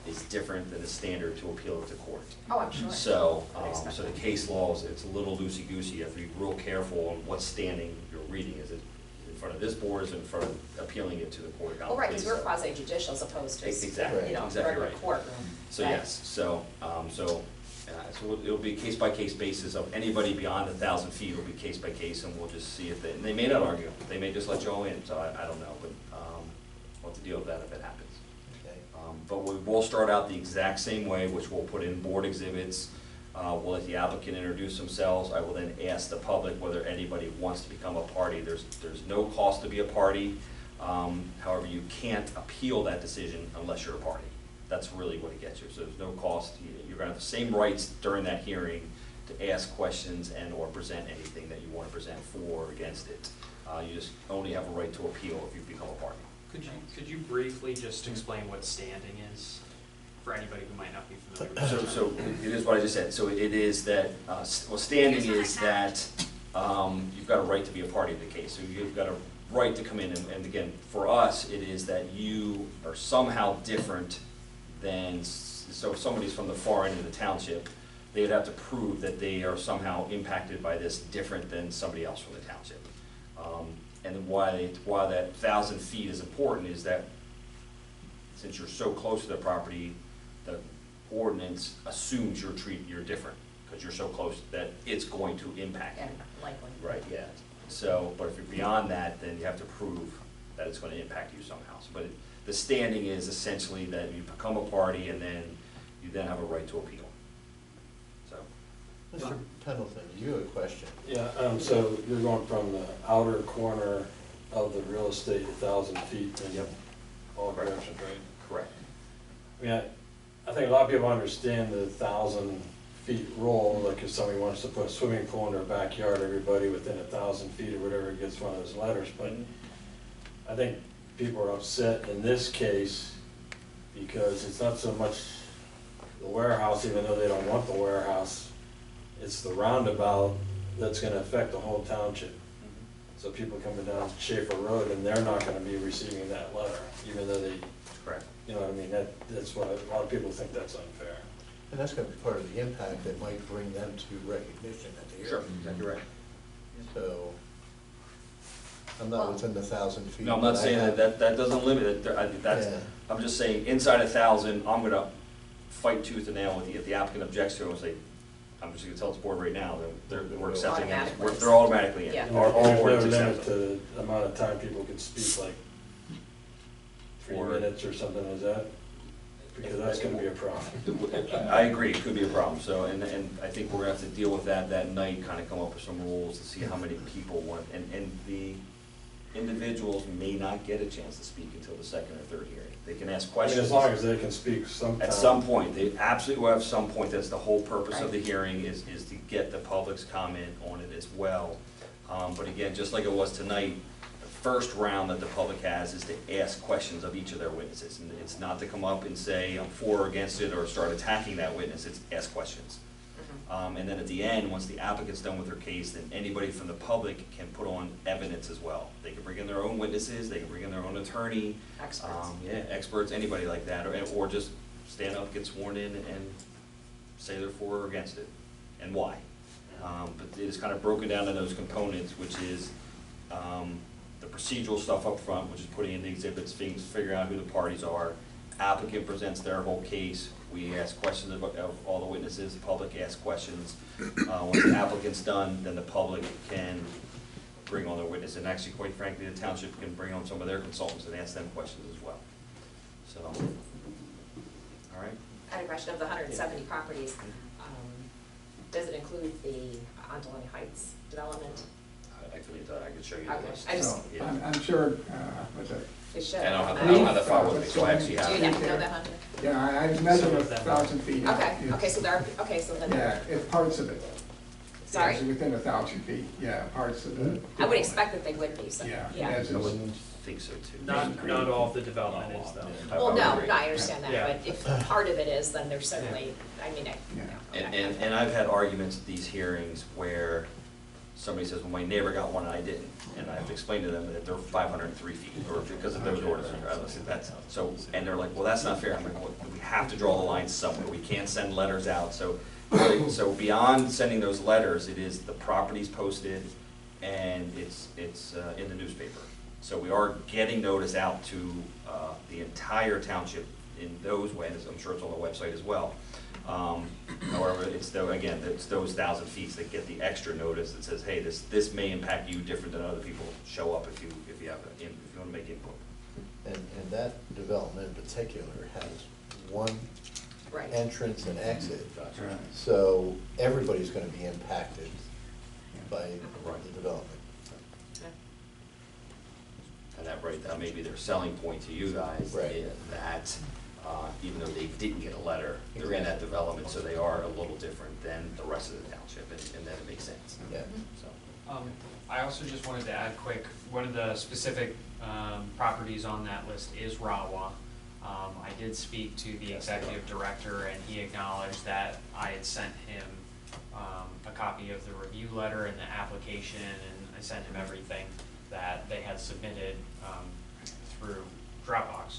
is different than the standard to appeal it to court. Oh, I'm sure. So, I expect so the that. case laws, it's a little loosey-goosey. You have to be real careful on what standing you're reading. Is it in front of this board, or is it in front of appealing it to the court? Oh, right, because we're quasi-judicial as opposed to, Exactly, you know, exactly regular right. courtroom. So Right. yes, so it'll be a case-by-case basis of anybody beyond 1,000 feet will be case-by-case, and we'll just see if and they may not argue, they may just let you all in, so I don't know, but we'll have to deal with that if it happens. Okay. But we will start out the exact same way, which we'll put in board exhibits. We'll let the applicant introduce themselves. I will then ask the public whether anybody wants to become a party. There's no cost to be a party. However, you can't appeal that decision unless you're a party. That's really what it gets you. So there's no cost. You're going to have the same rights during that hearing to ask questions and or present anything that you want to present for or against it. You just only have a right to appeal if you become a party. Could you briefly just explain what standing is for anybody who might not be familiar with it? So it is what I just said. So it is that, well, standing is that you've got a right to be a party to the case. So you've got a right to come in, and again, for us, it is that you are somehow different than, so if somebody's from the far end of the township, they would have to prove that they are somehow impacted by this different than somebody else from the township. And why that 1,000 feet is important is that since you're so close to the property, the ordinance assumes you're different because you're so close that it's going to impact you. Yeah, likely. Right, yeah. So, but if you're beyond that, then you have to prove that it's going to impact you somehow. So, but the standing is essentially that you become a party and then you then have a right to appeal. So. Mr. Pendleton, you have a question? Yeah, so you're going from the outer corner of the real estate 1,000 feet in all directions, right? Correct. I mean, I think a lot of people understand the 1,000 feet rule, like if somebody wants to put a swimming pool in their backyard, everybody within 1,000 feet or whatever gets one of those letters, but I think people are upset in this case because it's not so much the warehouse, even though they don't want the warehouse, it's the roundabout that's gonna affect the whole township. So people coming down Schaefer Road and they're not gonna be receiving that letter, even though they, Correct. you know what I mean, that's why a lot of people think that's unfair. And that's gonna be part of the impact that might bring them to recognition at the hearing. Sure, exactly right. So, I'm not within the 1,000 feet. No, I'm not but I saying have- that doesn't limit it. That's, Yeah. I'm just saying inside 1,000, I'm gonna fight tooth and nail with if the applicant objects to it, and say, I'm just gonna tell this board right now, we're accepting it. Automatically. They're automatically in. Yeah. Our There's no ordinance limit accepts to them. the amount of time people can speak, like 3 Or- minutes or something like that, because that's gonna be a problem. I agree, it could be a problem, so, and I think we're gonna have to deal with that night, kinda come up with some rules to see how many people want, and the individuals may not get a chance to speak until the second or third hearing. They can ask I mean, questions. as long as they can speak sometime. At some point, they absolutely will have some point, that's the whole purpose of the hearing, is to get the public's comment on it as well. But again, just like it was tonight, the first round that the public has is to ask questions of each of their witnesses. And it's not to come up and say, I'm for or against it, or start attacking that witness, it's ask questions. And then at the end, once the applicant's done with their case, then anybody from the public can put on evidence as well. They can bring in their own witnesses, they can bring in their own attorney. Experts. Yeah, experts, anybody like that, or just stand up, get sworn in, and say they're for or against it, and why. But it is kind of broken down to those components, which is the procedural stuff up front, which is putting in the exhibits, things, figuring out who the parties are. Applicant presents their whole case. We ask questions of all the witnesses, the public asks questions. Once the applicant's done, then the public can bring on their witness. And actually, quite frankly, the township can bring on some of their consultants and ask them questions as well. So, all right. I had a question of the 170 properties. Does it include the Ontaloni Heights development? I could show you the Okay, list. I just, Yeah. I'm sure, what's that? it should. I don't have the file with me, so I actually Do have you it. know that, Hunter? Yeah, I measured Some a of them. 1,000 feet. Okay, It's- okay, so there, okay, so then. Yeah, it's parts of it. Sorry? It's within 1,000 feet, yeah, parts of the. I would expect that they would be, so, Yeah. yeah. that's I just- wouldn't think so too. Not all of the development is though. Well, no, agree. no, I understand Yeah. that, but if part of it is, then there's certainly, I mean, Yeah. And I've had arguments at these hearings where somebody says, well, my neighbor got one and I didn't. And I have to explain to them that they're 503 feet, or because of those orders, that's, so, and they're like, well, that's not fair. I'm like, well, we have to draw the line somewhere. We can't send letters out, so, really, so beyond sending those letters, it is the property's posted and it's in the newspaper. So we are getting notice out to the entire township in those ways. I'm sure it's on the website as well. However, it's though, again, it's those 1,000 feet that get the extra notice that says, hey, this may impact you different than other people. Show up if you want to make input. And that development in particular has one right. entrance and exit. Gotcha. Right. So everybody's gonna be impacted by Right. the development. And that may be their selling point to you guys, Right. in that even though they didn't get a letter, they're in that development, so they are a little different than the rest of the township, and then it makes sense. Yeah. So, I also just wanted to add quick, one of the specific properties on that list is Rawa. I did speak to the executive director, and he acknowledged that I had sent him a copy of the review letter and the application, and I sent him everything that they had submitted through Dropbox.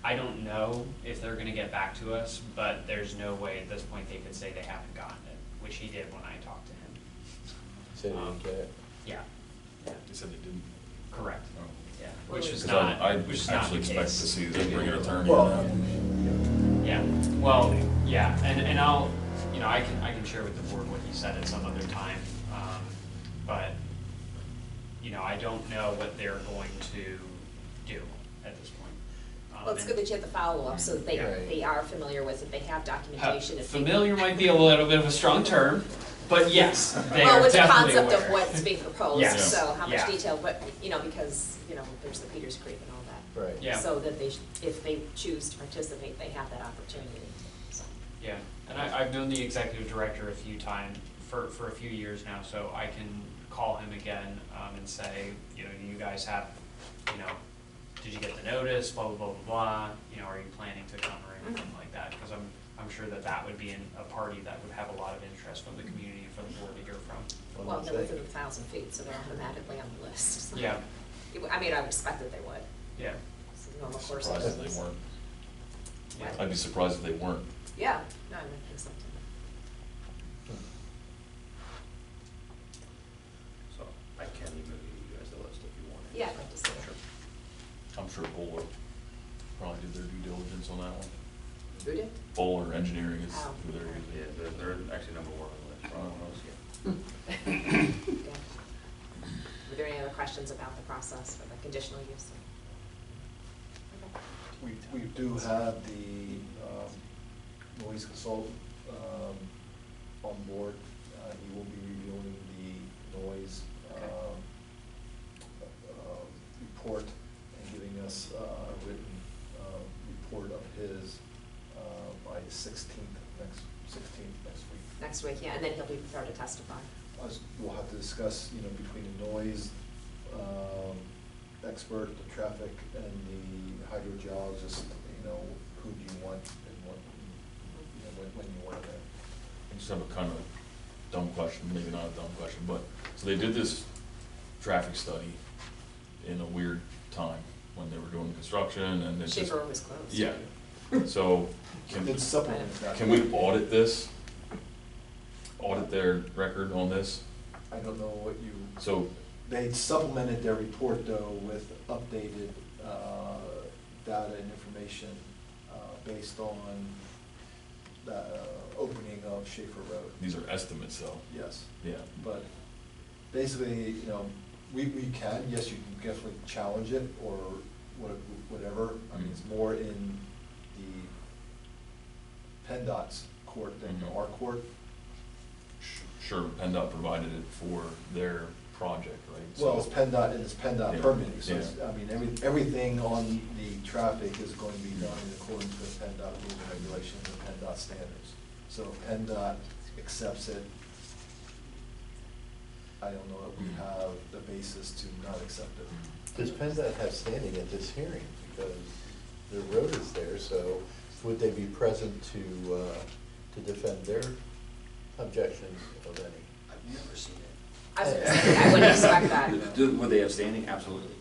I don't know if they're gonna get back to us, but there's no way at this point they could say they haven't gotten it, which he did when I talked to him. So they didn't get it. Yeah, They said they didn't. correct, Oh. yeah, which is Because not, I which is not the actually expect to case. see them bring an attorney. Well, Yeah, well, yeah, and I'll, I can share with the board what he said at some other time, but, I don't know what they're going to do at this point. Well, it's good that you have the follow-up, so that Right. they are familiar with it, they have documentation. if they- Familiar might be a little bit of a strong term, but yes, they Well, are with the definitely concept aware. of what's being proposed, Yes. so how much Yeah. detail, but, because, there's the Peters Creek and all that. Right. Yeah. So that if they choose to participate, they have that opportunity, so. Yeah, and I've known the executive director a few times, for a few years now, so I can call him again, and say, do you guys have, did you get the notice, blah, blah, blah, blah, blah, are you planning to come or anything like that? Because I'm sure that would be a party that would have a lot of interest from the community and from the board to hear from. Well, they're within 1,000 feet, so they're automatically on the list. so. Yeah, I mean, I would expect that they would. yeah, It's the normal course of Surprised if business. they weren't. yeah. I'd be surprised if they weren't. Yeah, no, I would think so too. so I can email you guys the list if you want. Yeah, I'd like to see it. Sure. I'm sure Bowler probably did their due diligence on that one. Who did? Bowler Engineering is Oh. who they're using. Yeah, they're actually number one on the list. Yeah. Were there any other questions about the process for the conditional use? Okay. we do have the noise consultant on board. He will be reviewing the noise report and giving us a written report of his by the 16th next week. Next week, yeah, and then he'll be prepared to testify. We'll have to discuss, between the noise expert, the traffic, and the hydrogeologist, who do you want and what, when you want them. And just have a kind of dumb question, maybe not a dumb question, but, so they did this traffic study in a weird time when they were doing construction and it's just. Schaefer was closed. Yeah, so It's supplemented that. can we audit this? Audit their record on this? I don't know what you, So, they supplemented their report though with updated data and information based on the opening of Schaefer Road. these are estimates though, Yes, yeah. but basically, you know, we can, yes, you can definitely challenge it or whatever. I mean, it's more in the PennDOT's court than Mhm. our court. Sure, PennDOT provided it for their project, right? Well, So- it's PennDOT and it's PennDOT Yeah, permitting, so yeah. it's, I mean, everything on the traffic is going to be done in accordance with PennDOT rules and regulations and PennDOT standards. So if PennDOT accepts it, I don't know if we have the basis to not accept it. Does PennDOT have standing at this hearing? Because the road is there, so would they be present to defend their objections of any? I've never seen it. I was gonna say, I wouldn't expect that, Would they have standing? Absolutely.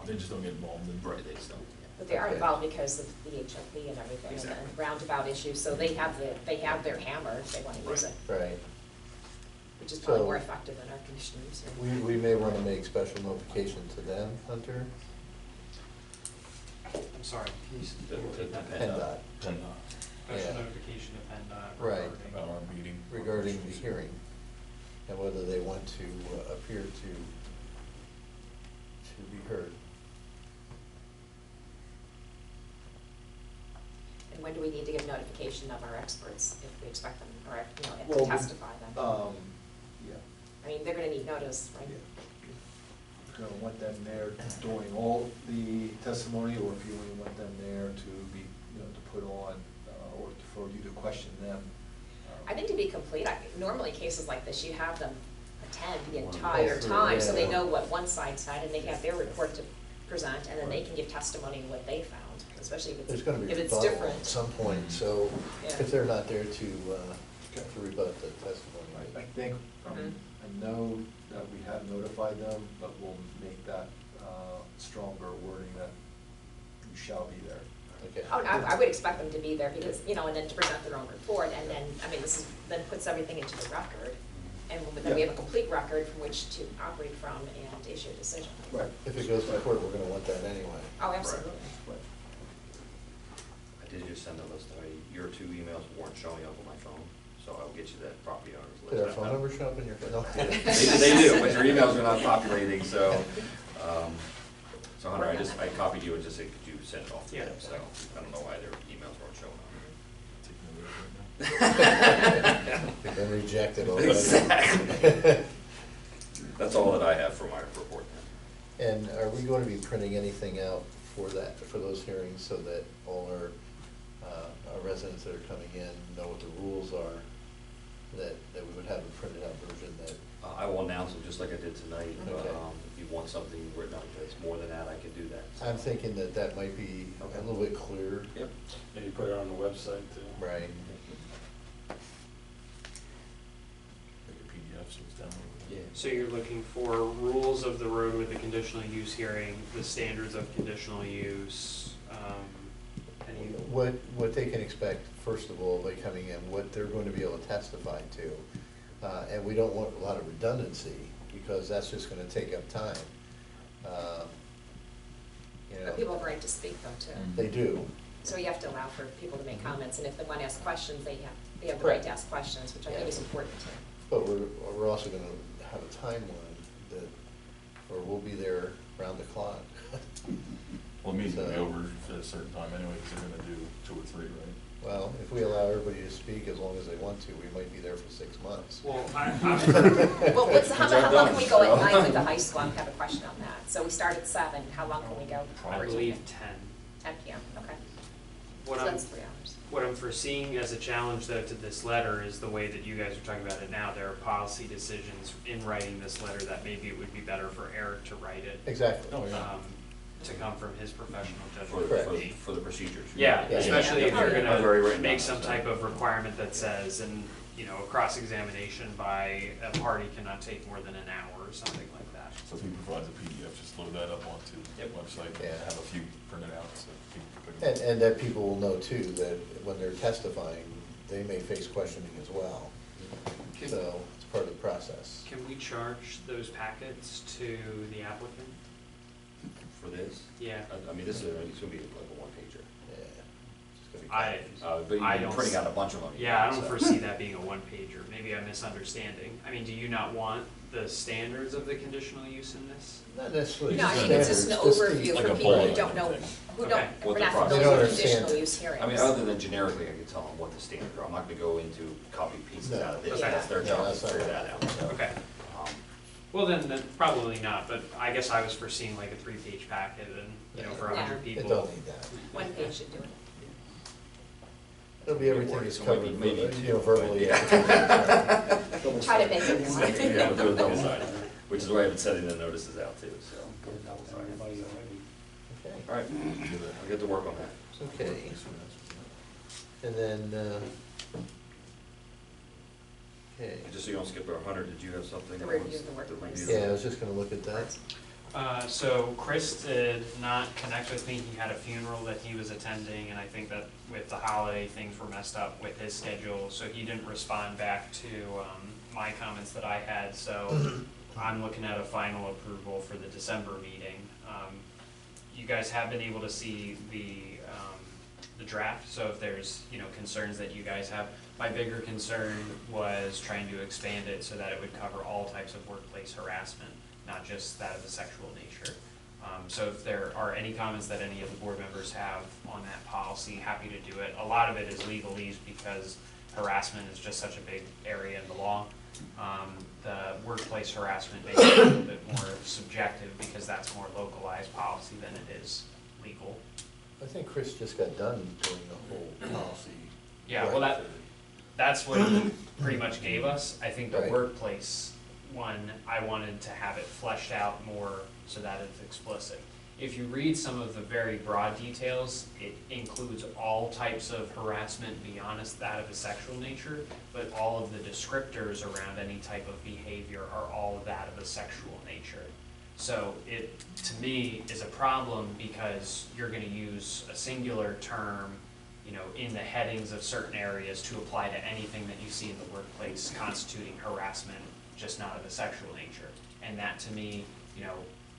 They just don't get involved in. Right, they just don't. but they are Okay. involved because of the HFP and everything, and Exactly. the roundabout issue, so they have their hammer if they wanna use it, Right. which is probably So- more effective than our conditioners. We may want to make special notification to them, Hunter, I'm sorry, can you s- The- repeat that? PennDOT, PennDOT, Special Yeah. notification to PennDOT Right. regarding. about our meeting. regarding the hearing, and whether they want to appear to be heard. And when do we need to give notification of our experts if we expect them, or, you know, Well, to testify then? Yeah. I mean, they're gonna need notice, right? You're gonna want them there doing all the testimony, or if you only want them there to be, you know, to put on, or for you to question them. I think to be complete, normally cases like this, you have them attend the One entire go through, time, so they yeah. know what one side said, and they have their report to present, and then they can give testimony what they found, especially if There's it's, gonna be if it's rebuttal different. at some point, so Yeah. if they're not there to rebut the testimony. I think, Mhm. I know that we have notified them, but we'll make that stronger wording that you shall be there. Okay. Oh, no, I would expect them to be there, because, you know, and then to present their own report, and then, I mean, then puts everything into the record, and then we have a complete record from which to operate from and issue a decision. Right. If it goes to court, we're gonna want that anyway. Oh, absolutely. Right. I did just send a list. Your two emails weren't showing up on my phone, so I'll get you that property owner's list. Did our phone number show up in your phone? They do, but your emails are not populating, so, so Hunter, I copied you and just said, could you send it off to them? Yeah. So I don't know why their emails weren't showing They've been rejected already. Exactly. That's all that I have for my report. And are we going to be printing anything out for that, for those hearings, so that all our residents that are coming in know what the rules are, that we would have a printed out version that, I will announce them just like I did tonight. Okay. If you want something written up that's more than that, I can do that. I'm thinking that might be a little bit clearer. Yep. And you put it on the website too. Right. Like a PDF, so it's downloaded. Yeah. So you're looking for rules of the road with the conditional use hearing, the standards of conditional use, any. What they can expect, first of all, by coming in, what they're going to be able to testify to. And we don't want a lot of redundancy, because that's just gonna take up time. You know, But people have a right to speak though, too. they do, So you have to allow for people to make comments, and if they want to ask questions, they have the right to ask questions, which I think is important too. but we're also gonna have a timeline that, or we'll be there round the clock. Well, the meeting's gonna be So- over at a certain time anyway, because they're gonna do 2 or 3, right? Well, if we allow everybody to speak as long as they want to, we might be there for 6 months. Well, Well, how Job long done, can we go at so. 9 with the high school? I have a question on that. So we start at 7, how long can we go? I believe 10. 10 PM, okay. What So I'm, that's 3 hours. what I'm foreseeing as a challenge though to this letter is the way that you guys are talking about it now. There are policy decisions in writing this letter that maybe it would be better for Eric to write it. Exactly. Oh, yeah. To come from his professional For, judgment. for, for the procedures. Yeah, Yeah. especially if Yeah. you're I've already gonna written make down, some so. type of requirement that says, and, you know, a cross-examination by a party cannot take more than an hour or something like that. So if he provides a PDF, just load that up onto the website, Yeah. have a few printed out, so people can pick them up. And that people will know too, that when they're testifying, they may face questioning as well. So it's part of the process. Can we charge those packets to the applicant? For this? Yeah. I mean, this is, it's gonna be like a one-pager. Yeah. It's gonna be I- copies. But I you're don't printing s- out a bunch of them. Yeah, I don't so. foresee that being a one-pager. Maybe I'm misunderstanding. I mean, do you not want the standards of the conditional use in this? Not necessarily. No, I think it's just an standards, just the- overview like for a people who bullet don't know, thing. who Okay. don't, What we're the not process- They familiar don't with understand conditional it. use hearings. I mean, other than generically, I could tell them what the standards are. I'm not gonna go into copy pieces No. out of this. Okay. That's their No, job to that's not figure right. that out, so. Okay. um, Well, then probably not, but I guess I was foreseeing like a 3-page packet and, you know, for Yeah. 100 It people. don't need that. One page should do it. It'll be everything that's So covered, maybe you know, verbally. yeah. Try to make it one. Yeah, we'll do it double sided, which is why I've been sending the notices out too, so. Okay. All right, I'll get to work on that. Okay. And then, okay. And just so you don't skip our 100, did you have something? The review of the workplace. Yeah, I was just gonna look at that. So Chris did not connect with me. He had a funeral that he was attending, and I think that with the holiday, things were messed up with his schedule, so he didn't respond back to my comments that I had. So I'm looking at a final approval for the December meeting. You guys have been able to see the draft, so if there's, you know, concerns that you guys have. My bigger concern was trying to expand it so that it would cover all types of workplace harassment, not just that of a sexual nature. So if there are any comments that any of the board members have on that policy, happy to do it. A lot of it is legalese because harassment is just such a big area in the law. The workplace harassment may be a little bit more subjective because that's more localized policy than it is legal. I think Chris just got done doing the whole policy. Yeah, well, that's what he pretty much gave us. I think the Right. workplace one, I wanted to have it fleshed out more so that it's explicit. If you read some of the very broad details, it includes all types of harassment beyond that of a sexual nature, but all of the descriptors around any type of behavior are all of that of a sexual nature. So it, to me, is a problem because you're gonna use a singular term, you know, in the headings of certain areas to apply to anything that you see in the workplace constituting harassment, just not of a sexual nature. And that, to me, you know,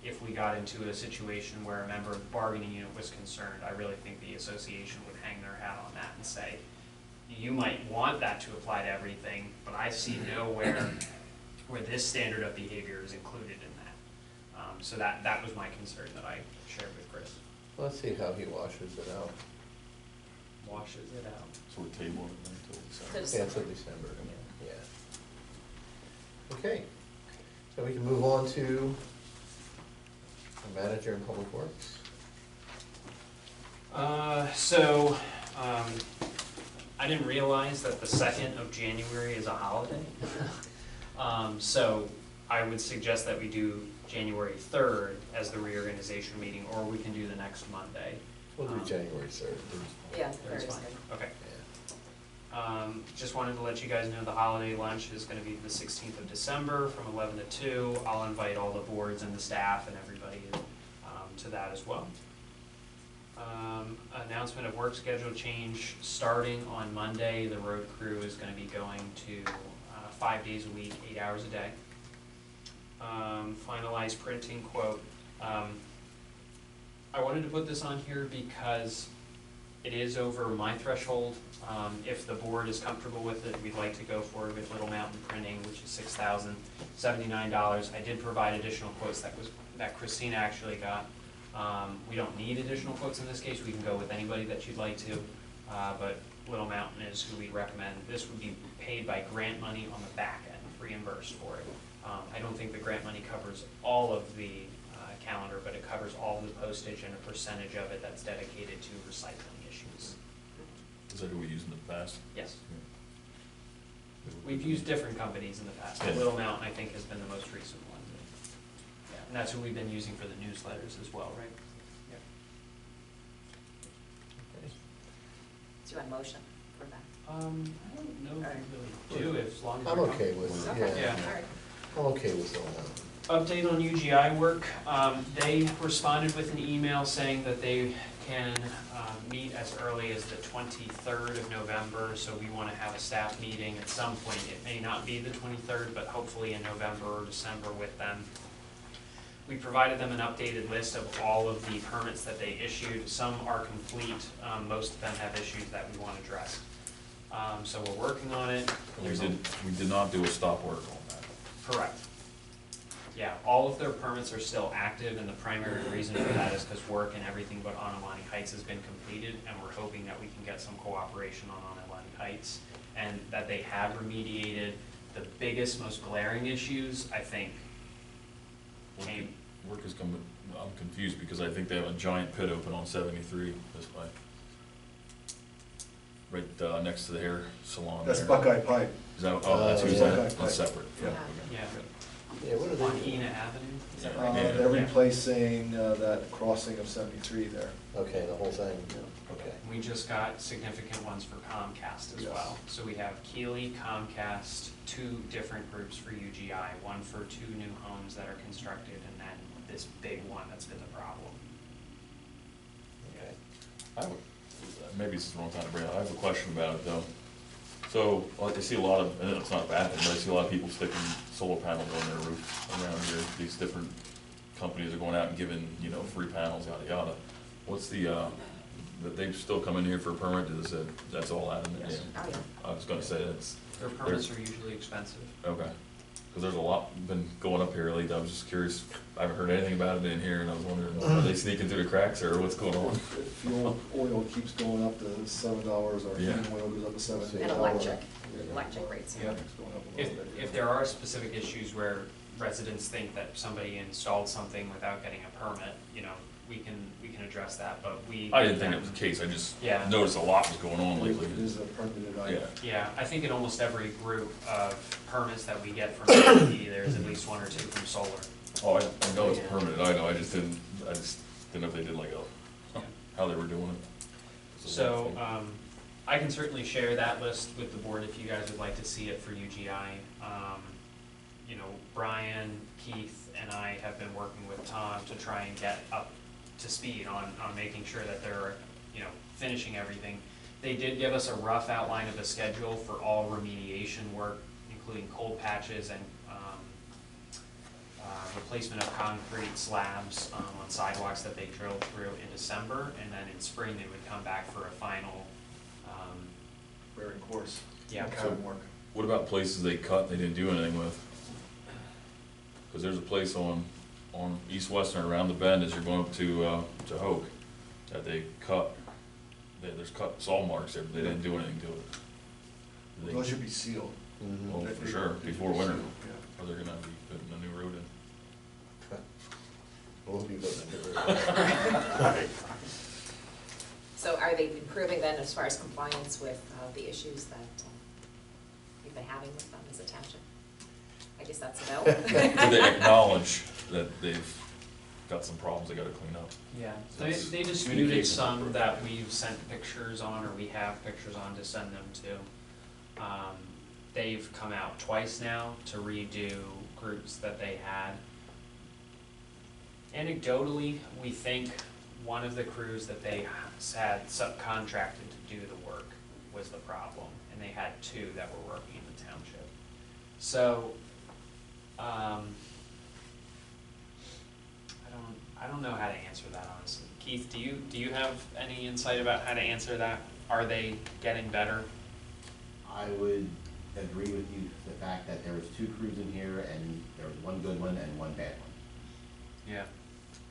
if we got into a situation where a member of the bargaining unit was concerned, I really think the association would hang their hat on that and say, you might want that to apply to everything, but I see nowhere where this standard of behavior is included in that. So that was my concern that I shared with Chris. Let's see how he washes it out. Washes it out. So we're tabling it until December. Yeah, until December, yeah. Okay, so we can move on to our manager in public works. I didn't realize that the 2nd of January is a holiday. So I would suggest that we do January 3rd as the reorganization meeting, or we can do the next Monday. We'll do January 3rd. Yeah, That's Thursday. fine. Okay. Yeah. Just wanted to let you guys know the holiday lunch is gonna be the 16th of December from 11 to 2. I'll invite all the boards and the staff and everybody to that as well. Announcement of work schedule change, starting on Monday, the road crew is gonna be going to 5 days a week, 8 hours a day. Finalized printing quote. I wanted to put this on here because it is over my threshold. If the board is comfortable with it, we'd like to go forward with Little Mountain Printing, which is $6,079. I did provide additional quotes that Christina actually got. We don't need additional quotes in this case. We can go with anybody that you'd like to, but Little Mountain is who we recommend. This would be paid by grant money on the back end, reimbursed for it. I don't think the grant money covers all of the calendar, but it covers all of the postage and a percentage of it that's dedicated to recycling issues. Is that who we used in the past? Yes. We've used different companies in the past, but Yeah. Little Mountain, I think, has been the most recent one. Yeah, and that's who we've been using for the newsletters as well, right? Okay. Do you want a motion for that? I don't know if we really do, as long as I'm you're okay with, Okay. yeah, Yeah. All right. I'm okay with filling out. Update on UGI work, they responded with an email saying that they can meet as early as the 23rd of November, so we want to have a staff meeting at some point. It may not be the 23rd, but hopefully in November or December with them. We provided them an updated list of all of the permits that they issued. Some are complete, most of them have issues that we want addressed. So we're working on it. We did not do a stop work on that. Correct. Yeah, all of their permits are still active, and the primary reason for that is because work and everything but Onalani Heights has been completed, and we're hoping that we can get some cooperation on Onalani Heights, and that they have remediated the biggest, most glaring issues, I think, came. Work is coming, I'm confused because I think they have a giant pit open on 73 this way. Right next to the hair salon That's there. Buckeye Pipe. Is that, oh, that's who's Buckeye that? Pipe. That's separate, yeah. Yeah, Yeah, what are on they? Ena Avenue, is that Yeah. right? They're Yeah. replacing that crossing of 73 there. Okay, the whole thing, okay. We just got significant ones for Comcast as Yes. well. So we have Keely, Comcast, 2 different groups for UGI, one for 2 new homes that are constructed, and then this big one that's been the problem. Okay. I would, maybe it's the wrong time to bring it up. I have a question about it though. So, like, I see a lot of, and it's not a bad thing, but I see a lot of people sticking solar panels on their roof around here. These different companies are going out and giving, you know, free panels, yada, yada. What's the, that they still come in here for a permit, is it, that's all out of it? Yes. Oh, yeah. I was gonna say that's, Their permits are usually expensive. okay. Cause there's a lot been going up here lately. I was just curious. I haven't heard anything about it in here and I was wondering, are they sneaking through the cracks or what's going on? Fuel oil keeps going up to $7, our Yeah. heating oil goes up to $7. And electric rates. Yep. It's going up a If, little bit. if there are specific issues where residents think that somebody installed something without getting a permit, you know, we can address that, but we. I didn't think it was the case. I just Yeah. noticed a lot was going on lately. It is a permitted Yeah. item. Yeah, I think in almost every group of permits that we get from DEP, there's at least 1 or 2 from solar. Oh, I know it's permanent. I know. I just didn't know if they did like how they were doing it. So, I can certainly share that list with the board if you guys would like to see it for UGI. You know, Brian, Keith, and I have been working with Tom to try and get up to speed on making sure that they're, you know, finishing everything. They did give us a rough outline of a schedule for all remediation work, including cold patches and replacement of concrete slabs on sidewalks that they drilled through in December, and then in spring they would come back for a final, Bearing course. yeah. Cabin work. What about places they cut and they didn't do anything with? Because there's a place on East Western around the bend as you're going up to Hoke that they cut. There's cut saw marks there, but they didn't do anything to it. They- Those should be sealed. Mhm. Oh, They- for they- sure, they should before be winter. sealed, yeah. Or they're gonna be putting a new road in. We'll be putting it. So are they improving then as far as compliance with the issues that you've been having with them as a township? I guess that's a no. Do they acknowledge that they've got some problems they gotta clean up? Yeah, So they it's disputed communication some improvement. that we've sent pictures on, or we have pictures on to send them to. They've come out twice now to redo groups that they had. Anecdotally, we think one of the crews that they had subcontracted to do the work was the problem, and they had 2 that were working in the township. So, I don't know how to answer that honestly. Keith, do you have any insight about how to answer that? Are they getting better? I would agree with you, the fact that there was 2 crews in here, and there was 1 good one and 1 bad one. Yeah.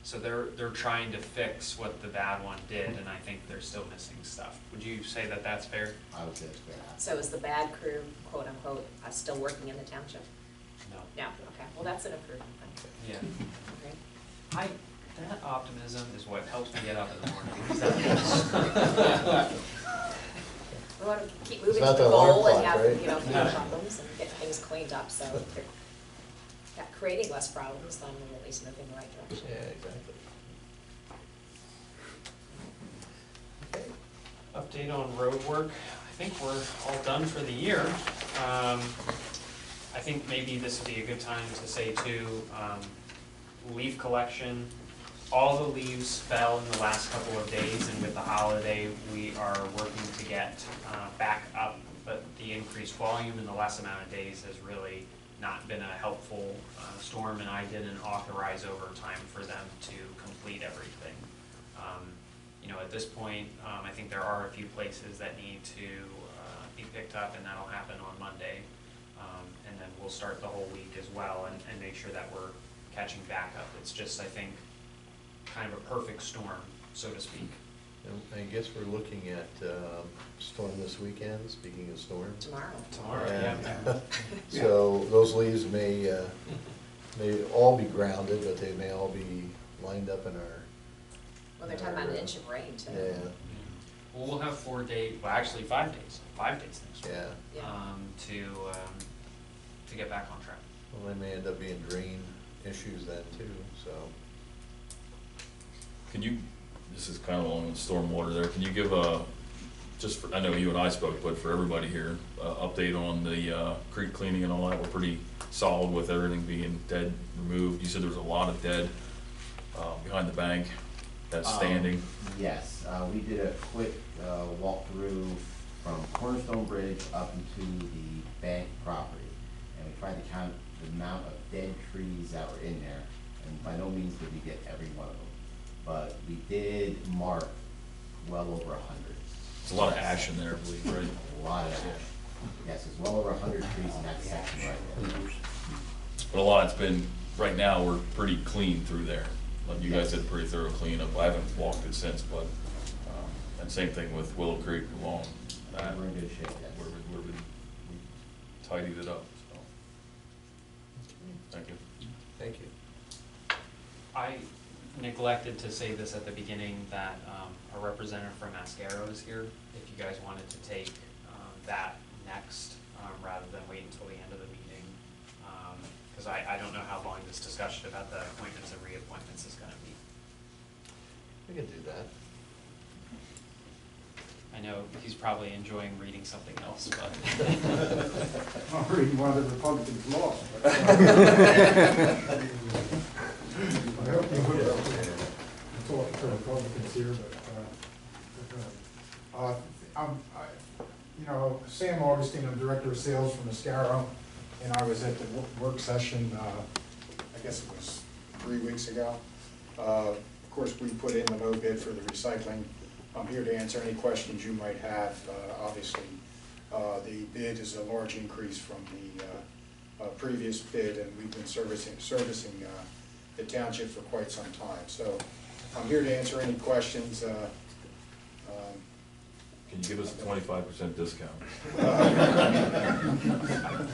So they're trying to fix what the bad one did, and I think they're still missing stuff. Would you say that that's fair? I would say it's fair. So is the bad crew, quote unquote, still working in the township? No. No, okay, well, that's an improvement then. Yeah. Okay. That optimism is what helps me get up in the morning. Because that means- We want to keep moving to not the the alarm goal and clock, have, right? you know, fewer problems and get things cleaned up, so if they're creating less problems, then we're at least moving in the right direction. Yeah, exactly. Okay. Update on road work. I think we're all done for the year. I think maybe this would be a good time to say too, leaf collection. All the leaves fell in the last couple of days, and with the holiday, we are working to get back up. But the increased volume in the less amount of days has really not been a helpful storm, and I didn't authorize overtime for them to complete everything. You know, at this point, I think there are a few places that need to be picked up, and that'll happen on Monday. And then we'll start the whole week as well, and make sure that we're catching back up. It's just, I think, kind of a perfect storm, so to speak. And I guess we're looking at storm this weekend, speaking of storms. Tomorrow, yeah. So those leaves may all be grounded, but they may all be lined up in our. Well, they're talking about an inch of rain too. Yeah. Well, we'll have 4 days, well, actually 5 days, 5 days next week. Yeah. To get back on track. Well, they may end up being drain issues then too, so. Can you, this is kind of along the stormwater there, can you give a, just for, I know you and I spoke, but for everybody here, update on the creek cleaning and all that? We're pretty solid with everything being dead, removed. You said there was a lot of dead behind the bank that's standing. Yes, we did a quick walkthrough from Cornerstone Bridge up into the bank property, and we tried to count the amount of dead trees that were in there, and by no means did we get every one of them, but we did mark well over 100. There's a lot of ash in there, I believe, right? A lot of ash. Yes, it's well over 100 trees in that section right there. But a lot, it's been, right now, we're pretty clean through there. Like, you guys did a pretty thorough cleanup. I haven't walked it since, but, and same thing with Willow Creek along that. We're in good shape, yes. We tidied it up, so. Thank you. Thank you. I neglected to say this at the beginning, that a representative from Mascaro is here, if you guys wanted to take that next, rather than wait until the end of the meeting. Because I don't know how long this discussion about the appointments and reappointments is gonna be. We can do that. I know he's probably enjoying reading something else, but. I'm reading one of the Republicans' law. I hope you would talk to Republicans here, but, you know, Sam Augustine, I'm Director of Sales for Mascaro, and I was at the work session, I guess it was 3 weeks ago. Of course, we put in the no bid for the recycling. I'm here to answer any questions you might have. Obviously, the bid is a large increase from the previous bid, and we've been servicing the township for quite some time. So I'm here to answer any questions. Can you give us a 25% discount?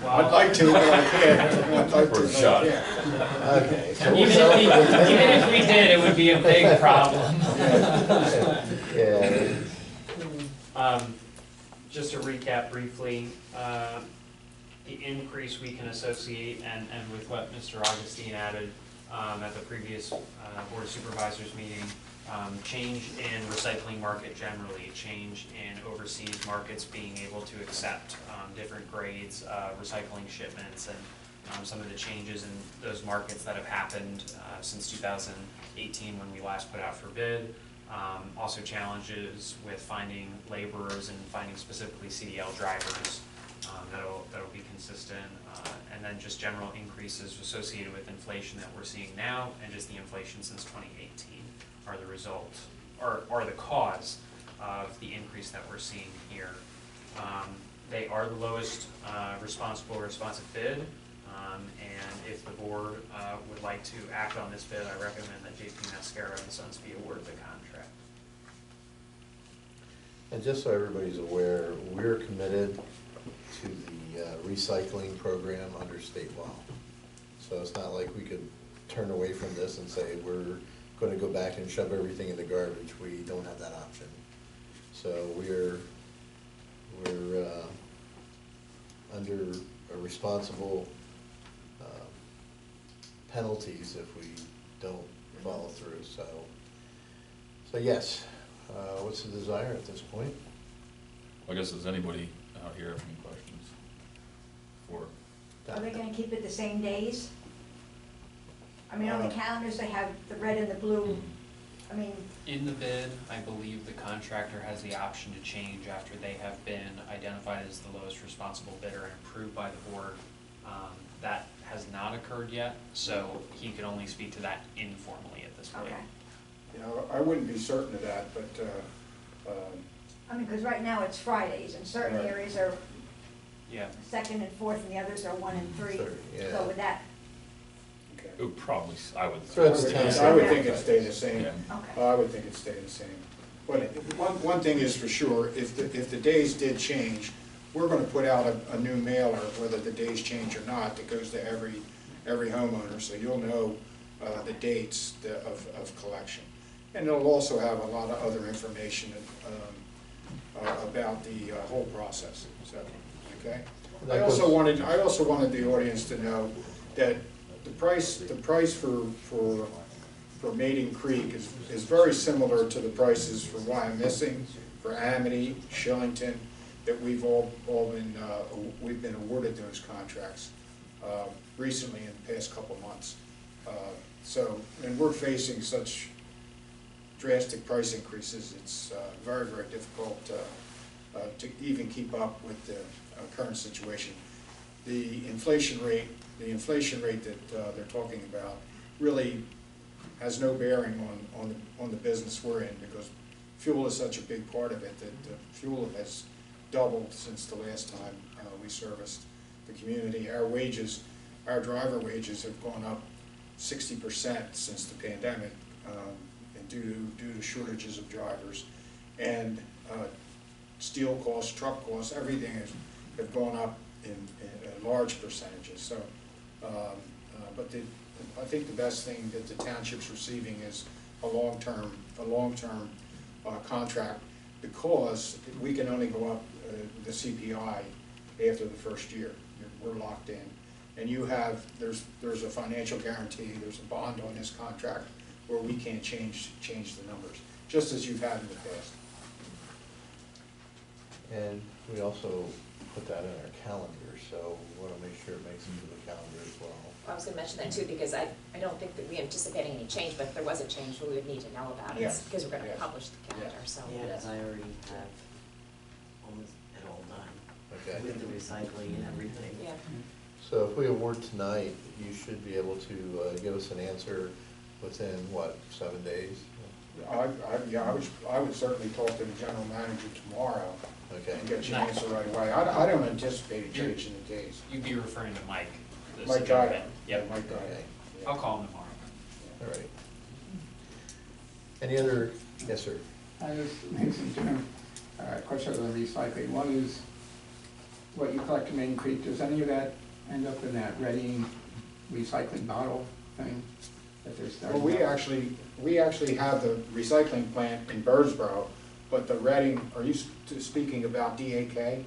I'd like to, but I can't. For a shot. Okay. So Even if we did, it would be a big problem. Yeah. Just to recap briefly, the increase we can associate, and with what Mr. Augustine added at the previous Board of Supervisors meeting, change in recycling market generally, change in overseas markets being able to accept different grades of recycling shipments, and some of the changes in those markets that have happened since 2018 when we last put out for bid. Also challenges with finding laborers and finding specifically CDL drivers that'll be consistent, and then just general increases associated with inflation that we're seeing now, and just the inflation since 2018 are the result, or are the cause of the increase that we're seeing here. They are the lowest responsive bid, and if the board would like to act on this bid, I recommend that JP Mascaro and Sons be awarded the contract. And just so everybody's aware, we're committed to the recycling program under state law. So it's not like we could turn away from this and say we're going to go back and shove everything in the garbage. We don't have that option. So we're under a responsible penalties if we don't follow through. So yes, what's the desire at this point? I guess, does anybody out here have any questions for? Are they gonna keep it the same days? I mean, on the calendars, they have the red and the blue, I mean, In the bid, I believe the contractor has the option to change after they have been identified as the lowest responsible bidder and approved by the board. That has not occurred yet, so he could only speak to that informally at this point. okay. You know, I wouldn't be certain of that, but, I mean, because right now it's Fridays, and certain Right. areas are Yeah, second and fourth, and the others are one and three. Third, yeah. So with that, okay. It would probably, I would. So it's I would think it'd stay the same. Yeah. okay. I would think it'd stay the same. But one thing is for sure, if the days did change, we're gonna put out a new mailer, whether the days change or not, that goes to every homeowner, so you'll know the dates of collection. And it'll also have a lot of other information about the whole process, so, okay? I also wanted the audience to know that the price for Maidencreek is very similar to the prices for Wyomissing, for Amity, Shillington, that we've been awarded those contracts recently in the past couple months. And we're facing such drastic price increases, it's very, very difficult to even keep up with the current situation. The inflation rate that they're talking about really has no bearing on the business we're in, because fuel is such a big part of it that fuel has doubled since the last time we serviced the community. Our driver wages have gone up 60% since the pandemic, and due to shortages of drivers. And steel costs, truck costs, everything have gone up in large percentages. So, but I think the best thing that the township's receiving is a long-term contract, because we can only go up the CPI after the first year. We're locked in. And there's a financial guarantee, there's a bond on this contract where we can't change the numbers, just as you've had in the past. And we also put that in our calendar, so we want to make sure it makes it to the calendar as well. I was gonna mention that too, because I don't think that we're anticipating any change, but if there was a change, we would need to know about it, Yes. because we're gonna Yes. publish the calendar, so. Yeah, because I already have almost it all done. Okay. With the recycling and everything. Yeah. So if we award tonight, you should be able to give us an answer within, what, 7 days? I would certainly talk to the general manager tomorrow Okay. and get you an answer right away. I don't anticipate a change in the days. you'd be referring to Mike. the Mike superintendent. Guy. Yep, Mike Guy. Okay. Yeah. I'll call him tomorrow. All right. Any other, yes, sir? I just made some general questions on recycling. One is, what you collect in Maidencreek, does any of that end up in that Reading recycling bottle thing that they're starting? Well, we actually have the recycling plant in Birdsboro, but the Reading, are you speaking about DAK?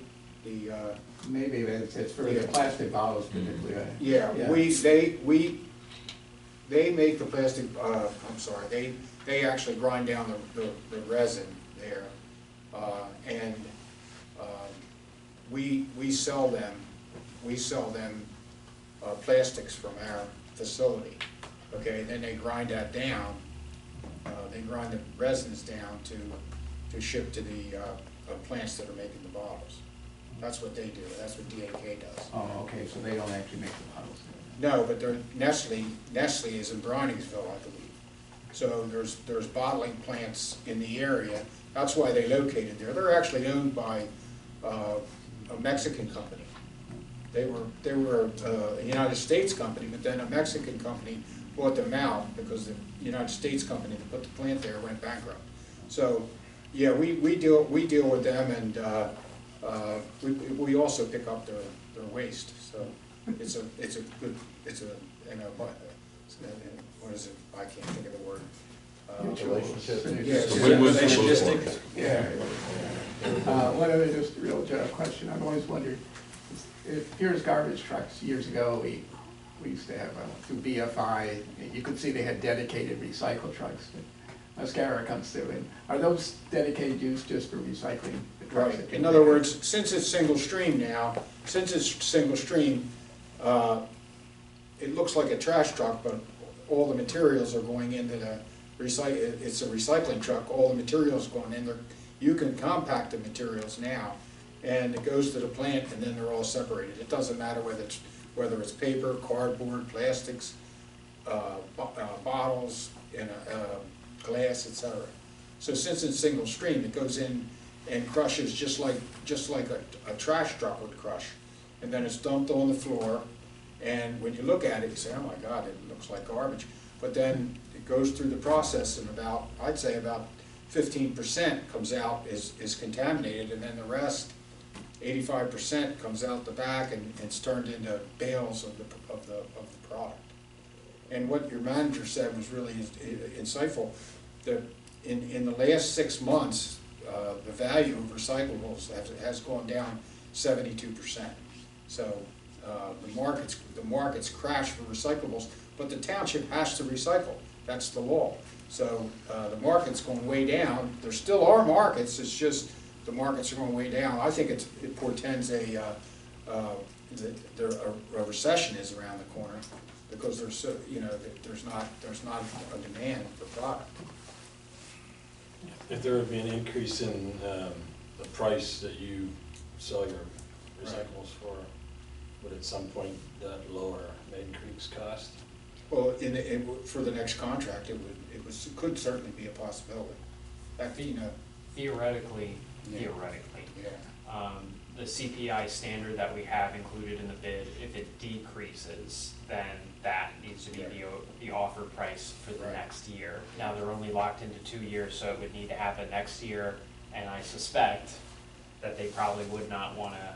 Maybe, but it's for the Yeah. plastic bottles particularly. right? Yeah, they make the plastic, I'm sorry, they actually grind down the resin there. And we sell them plastics from our facility. Okay, then they grind that down, they grind the resins down to ship to the plants that are making the bottles. That's what they do, that's what DAK does. Oh, okay, so they don't actually make the bottles. No, but Nestle is in Browningsville, I believe. So there's bottling plants in the area. That's why they located there. They're actually owned by a Mexican company. They were a United States company, but then a Mexican company bought them out because the United States company that put the plant there went bankrupt. So, yeah, we deal with them, and we also pick up their waste. So it's a good, what is it? I can't think of the word. Relationship. Synergistic. Yeah. One other just real general question, I've always wondered, here's garbage trucks. Years ago, we used to have, through BFI, you could see they had dedicated recycle trucks. Mascara comes through, and are those dedicated used just for recycling Right, in other words, since it's single stream now, it looks like a trash truck, but all the materials are going into the it's a recycling truck, all the materials going in there. You can compact the materials now, and it goes to the plant, and then they're all separated. It doesn't matter whether it's paper, cardboard, plastics, bottles, and glass, etc. So since it's single stream, it goes in and crushes just like a trash truck would crush. And then it's dumped on the floor, and when you look at it, you say, oh my God, it looks like garbage. But then it goes through the process, and I'd say about 15% comes out is contaminated, and then the rest, 85% comes out the back and it's turned into bales of the product. And what your manager said was really insightful. That in the last 6 months, the value of recyclables has gone down 72%. So the market's crashed for recyclables, but the township has to recycle. That's the law. So the market's going way down. There still are markets. It's just the markets are going way down. I think it portends a recession is around the corner, because there's not a demand for product. If there would be an increase in the price that you sell your recyclables for, would at some point that lower Maidencreek's cost? Well, for the next contract, it could certainly be a possibility. That Theoretically, yeah. The CPI standard that we have included in the bid, if it decreases, then that needs to be the offer price for the next year. Now, they're only locked into 2 years, so it would need to happen next year, and I suspect that they probably would not want to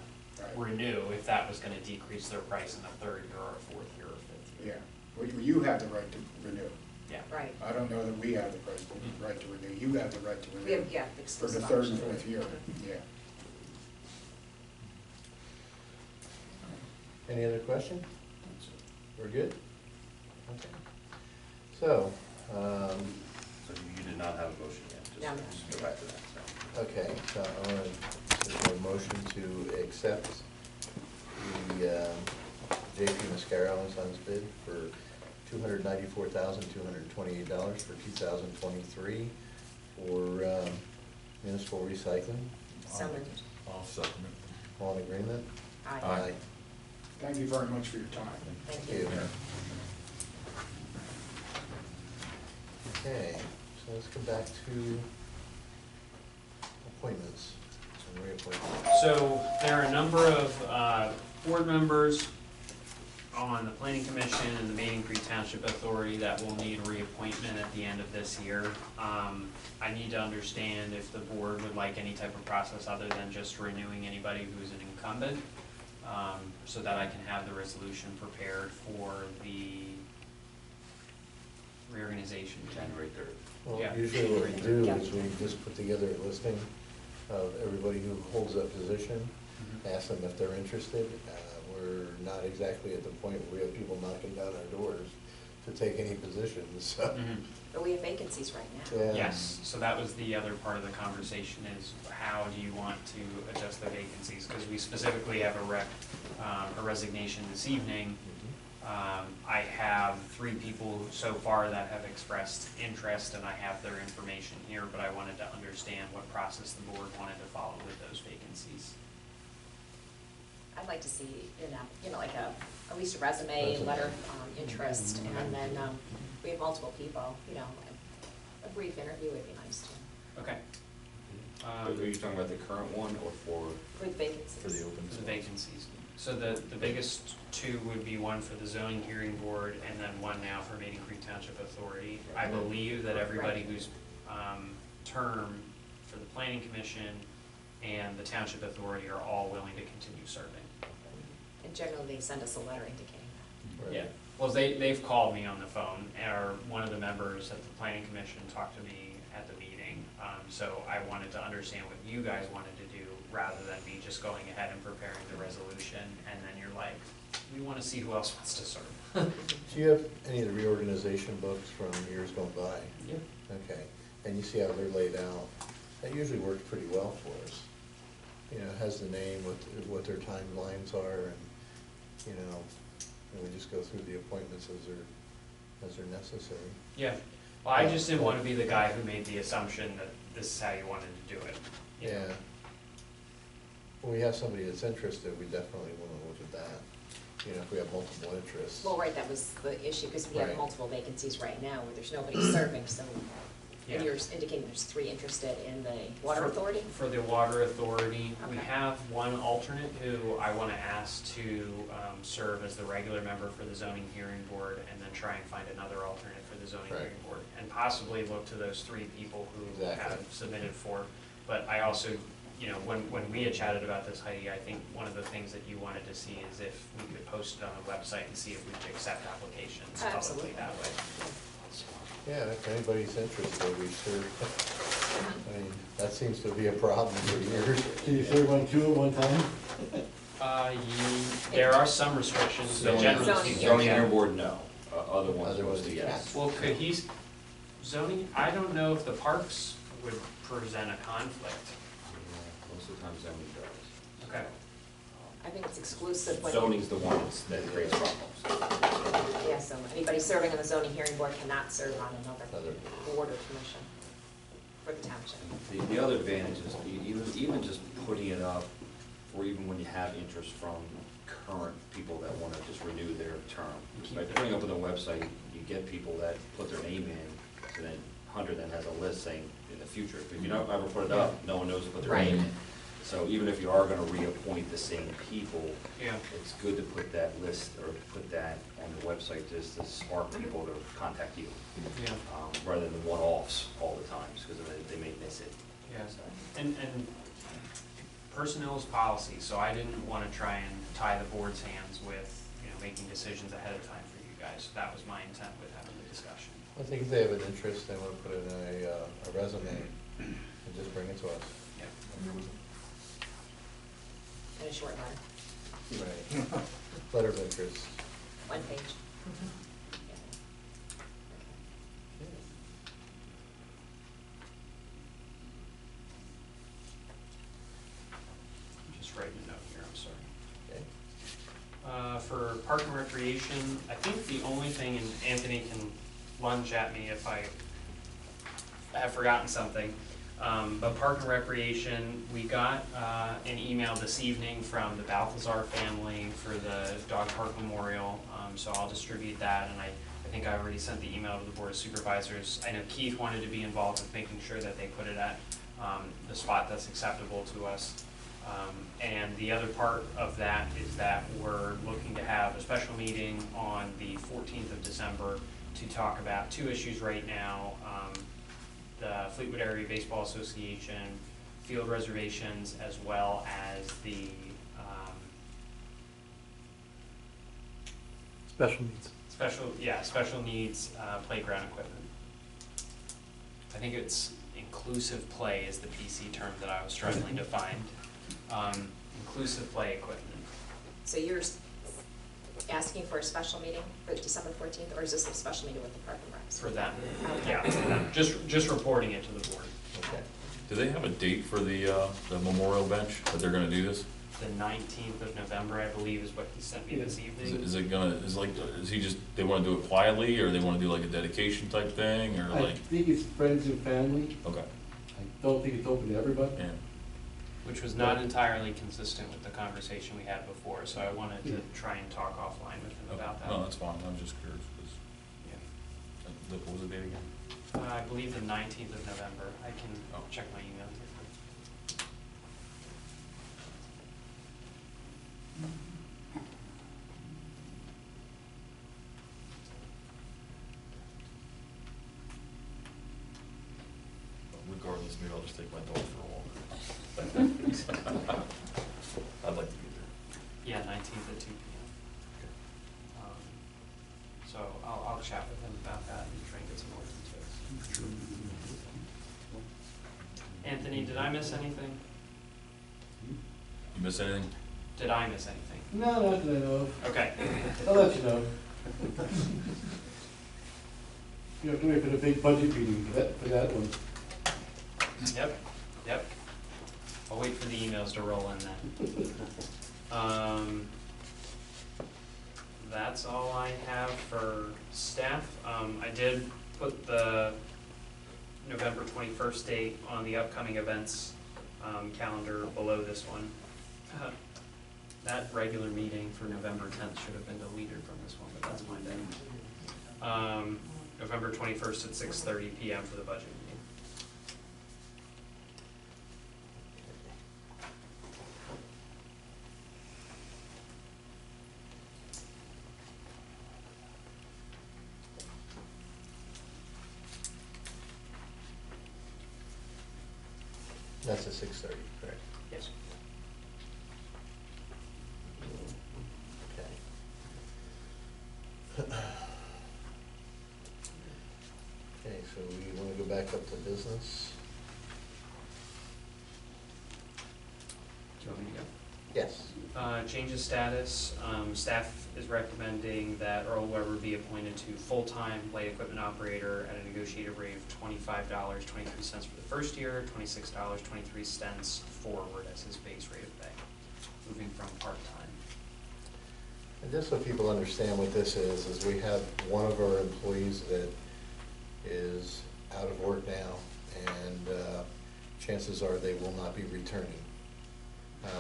renew if that was going to decrease their price in the 3rd year or 4th year or 5th year. Yeah, well, you have the right to renew. Yeah. Right. I don't know that we have the right to renew. You have the right to renew. We have, yeah, for the exclusive 3rd and option. 4th year, yeah. Any other question? We're good? Okay. So, So you did not have a motion yet, just go back to that. So. okay, so I want to a motion to accept the J.P. Mascaro and Sons bid for $294,228 for 2023 for municipal recycling. So moved. I'll second it. All in agreement? Aye. Thank you very much for your time. Thank you. Okay, so let's come back to appointments and reappointments. So there are a number of board members on the Planning Commission and the Maidencreek Township Authority that will need reappointment at the end of this year. I need to understand if the board would like any type of process other than just renewing anybody who's an incumbent, so that I can have the resolution prepared for the reorganization. January 3rd. Well, Yeah. usually what we do is we just put together a listing of everybody who holds that position, ask them if they're interested. We're not exactly at the point where we have people knocking down our doors to take any positions, so. But we have vacancies right now. Yeah. Yes, so that was the other part of the conversation is how do you want to adjust the vacancies? Because we specifically have a resignation this evening. I have 3 people so far that have expressed interest, and I have their information here, but I wanted to understand what process the board wanted to follow with those vacancies. I'd like to see, like at least a resume, letter of interest, and then we have multiple people, a brief interview would be nice too. Okay. Are you talking about the current one or for For the vacancies. the open The spot? vacancies. So the biggest 2 would be one for the zoning hearing board and then one now for Maidencreek Township Authority. I believe that everybody who's term for the planning commission and the township authority are all willing to continue serving. And generally, they send us a letter indicating that. Right. Yeah, well, they've called me on the phone, or one of the members at the planning commission talked to me at the meeting. So I wanted to understand what you guys wanted to do, rather than me just going ahead and preparing the resolution, and then you're like, we want to see who else wants to serve. Do you have any of the reorganization books from years gone by? Yeah. Okay, and you see how they're laid out. That usually works pretty well for us. has the name, what their timelines are, and, and we just go through the appointments as they're necessary. Yeah, well, I just didn't want to be the guy who made the assumption that this is how you wanted to do it. you know. Yeah. When we have somebody that's interested, we definitely want to look at that, if we have multiple interests. Well, right, that was the issue, because we have Right. multiple vacancies right now where there's nobody serving, so, Yeah. and you're indicating there's 3 interested in the water For- authority? For the water authority, we Okay. have one alternate who I want to ask to serve as the regular member for the zoning hearing board, and then try and find another alternate for the zoning Right. hearing board, and possibly look to those 3 people who Exactly. have submitted for. But I also, when we had chatted about this, Heidi, I think one of the things that you wanted to see is if we could post it on the website and see if we could accept applications publicly Absolutely. that way. Yeah, if anybody's interested, we serve. I mean, that seems to be a problem for years. Can you serve on 2 at one time? There are some restrictions, but generally Zoning. speaking. Zoning yeah. hearing board, no. Other ones, Other ones, mostly yes. yes. Well, could zoning, I don't know if the parks would present a conflict. Yeah, most of the time zoning does. Okay. I think it's exclusive when. Zoning's the one that creates problems. Yeah, so anybody serving on the zoning hearing board cannot serve on another Another- board or commission for the township. The other advantage is even just putting it up, or even when you have interest from current people that want to just renew their term. By putting it up on the website, you get people that put their name in, and then Hunter then has a list saying in the future. If you don't ever put it up, no one knows to put their name in. So even if you are going to reappoint the same people, Yeah. it's good to put that list or put that on the website just to spark people to contact you, Yeah. rather than one-offs all the times, because they may miss it. Yeah. And personnel is policy, so I didn't want to try and tie the board's hands with, making decisions ahead of time for you guys. That was my intent with having the discussion. I think if they have an interest, they want to put in a resume and just bring it to us. Yeah. And a short letter, Right. Letter of interest. 1 page. I'm just writing a note here, I'm sorry. Okay. For Park and Recreation, I think the only thing, and Anthony can lunge at me if I have forgotten something, but Park and Recreation, we got an email this evening from the Balthazar family for the dog park memorial, so I'll distribute that, and I think I already sent the email to the Board of Supervisors. I know Keith wanted to be involved with making sure that they put it at the spot that's acceptable to us. And the other part of that is that we're looking to have a special meeting on the 14th of December to talk about 2 issues right now. The Fleetwood Area Baseball Association field reservations, as well as the Special needs. special needs playground equipment. I think it's inclusive play is the PC term that I was struggling to find. Inclusive play equipment. So you're asking for a special meeting for December 14th, or is this a special meeting with the Park and Recs? For them, Okay. yeah, for them. Just reporting it to the board. Okay. Do they have a date for the memorial bench that they're gonna do this? The 19th of November, I believe, is what he sent me this evening. Is he just, they wanna do it quietly, or they wanna do like a dedication type thing, or I like? think it's friends and family. Okay, I don't think it's open to everybody. yeah. Which was not entirely consistent with the conversation we had before, so I wanted to try and talk offline with him about that. No, that's fine, I was just curious, Yeah. what was the date again? I believe the 19th of November. I can check my email here. Regardless, maybe I'll just take my dog for a walk. I'd like to be there. Yeah, 19th at 2 p.m. So I'll chat with him about that and try and get some more details. Anthony, did I miss anything? You miss anything? Did I miss anything? No, not that I know of. Okay. I'll let you know. You have to wait for the big budget meeting for that one. Yep. I'll wait for the emails to roll in then. That's all I have for staff. I did put the November 21st date on the upcoming events calendar below this one. That regular meeting for November 10th should have been deleted from this one, but that's my bad. November 21st at 6:30 PM for the budget meeting. That's at 6:30, correct? Yes. Okay. Okay, so we want to go back up to business? Do you want me to go? Yes. Change of status, staff is recommending that Earl Weber be appointed to full-time light equipment operator at a negotiated rate of $25.23 for the first year, $26.23 forward as his base rate of pay, moving from part-time. And just so people understand what this is we have one of our employees that is out of work now, and chances are they will not be returning.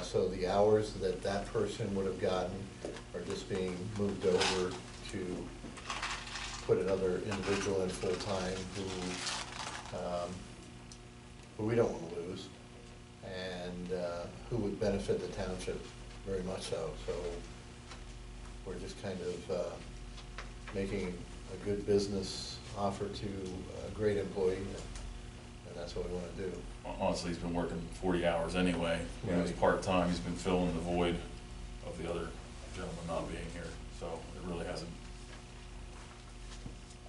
So the hours that that person would have gotten are just being moved over to put another individual in full-time who we don't want to lose, and who would benefit the township very much so. So we're just kind of making a good business offer to a great employee, and that's what we want to do. Honestly, he's been working 40 hours anyway. When he was part-time, he's been filling the void of the other gentleman not being here. So it really hasn't,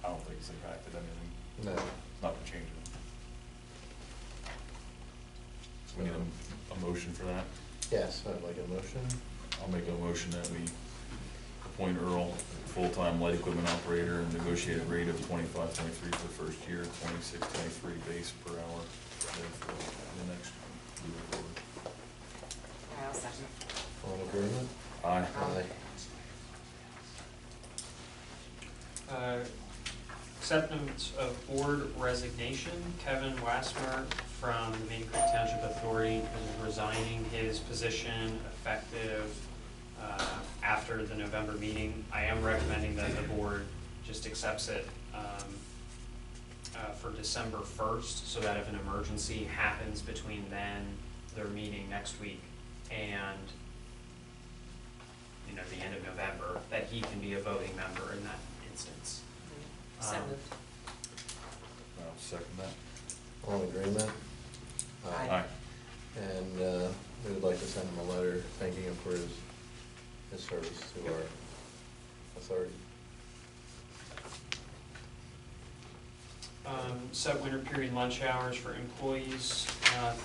I don't think it's impacted anything. No. Not gonna change it. So we need a motion for that. Yes, I'd like a motion. I'll make a motion that we appoint Earl full-time light equipment operator and negotiated rate of $25.23 for the first year, $26.23 base per hour for the next year. I'll second. All in agreement? Aye. Aye. Acceptance of board resignation. Kevin Wassmer from the Maidencreek Township Authority is resigning his position effective after the November meeting. I am recommending that the board just accepts it for December 1st, so that if an emergency happens between then, their meeting next week, and the end of November, that he can be a voting member in that instance. So moved. I'll second that. All in agreement? Aye. And we would like to send him a letter thanking him for his service to our authority. Set winter period lunch hours for employees,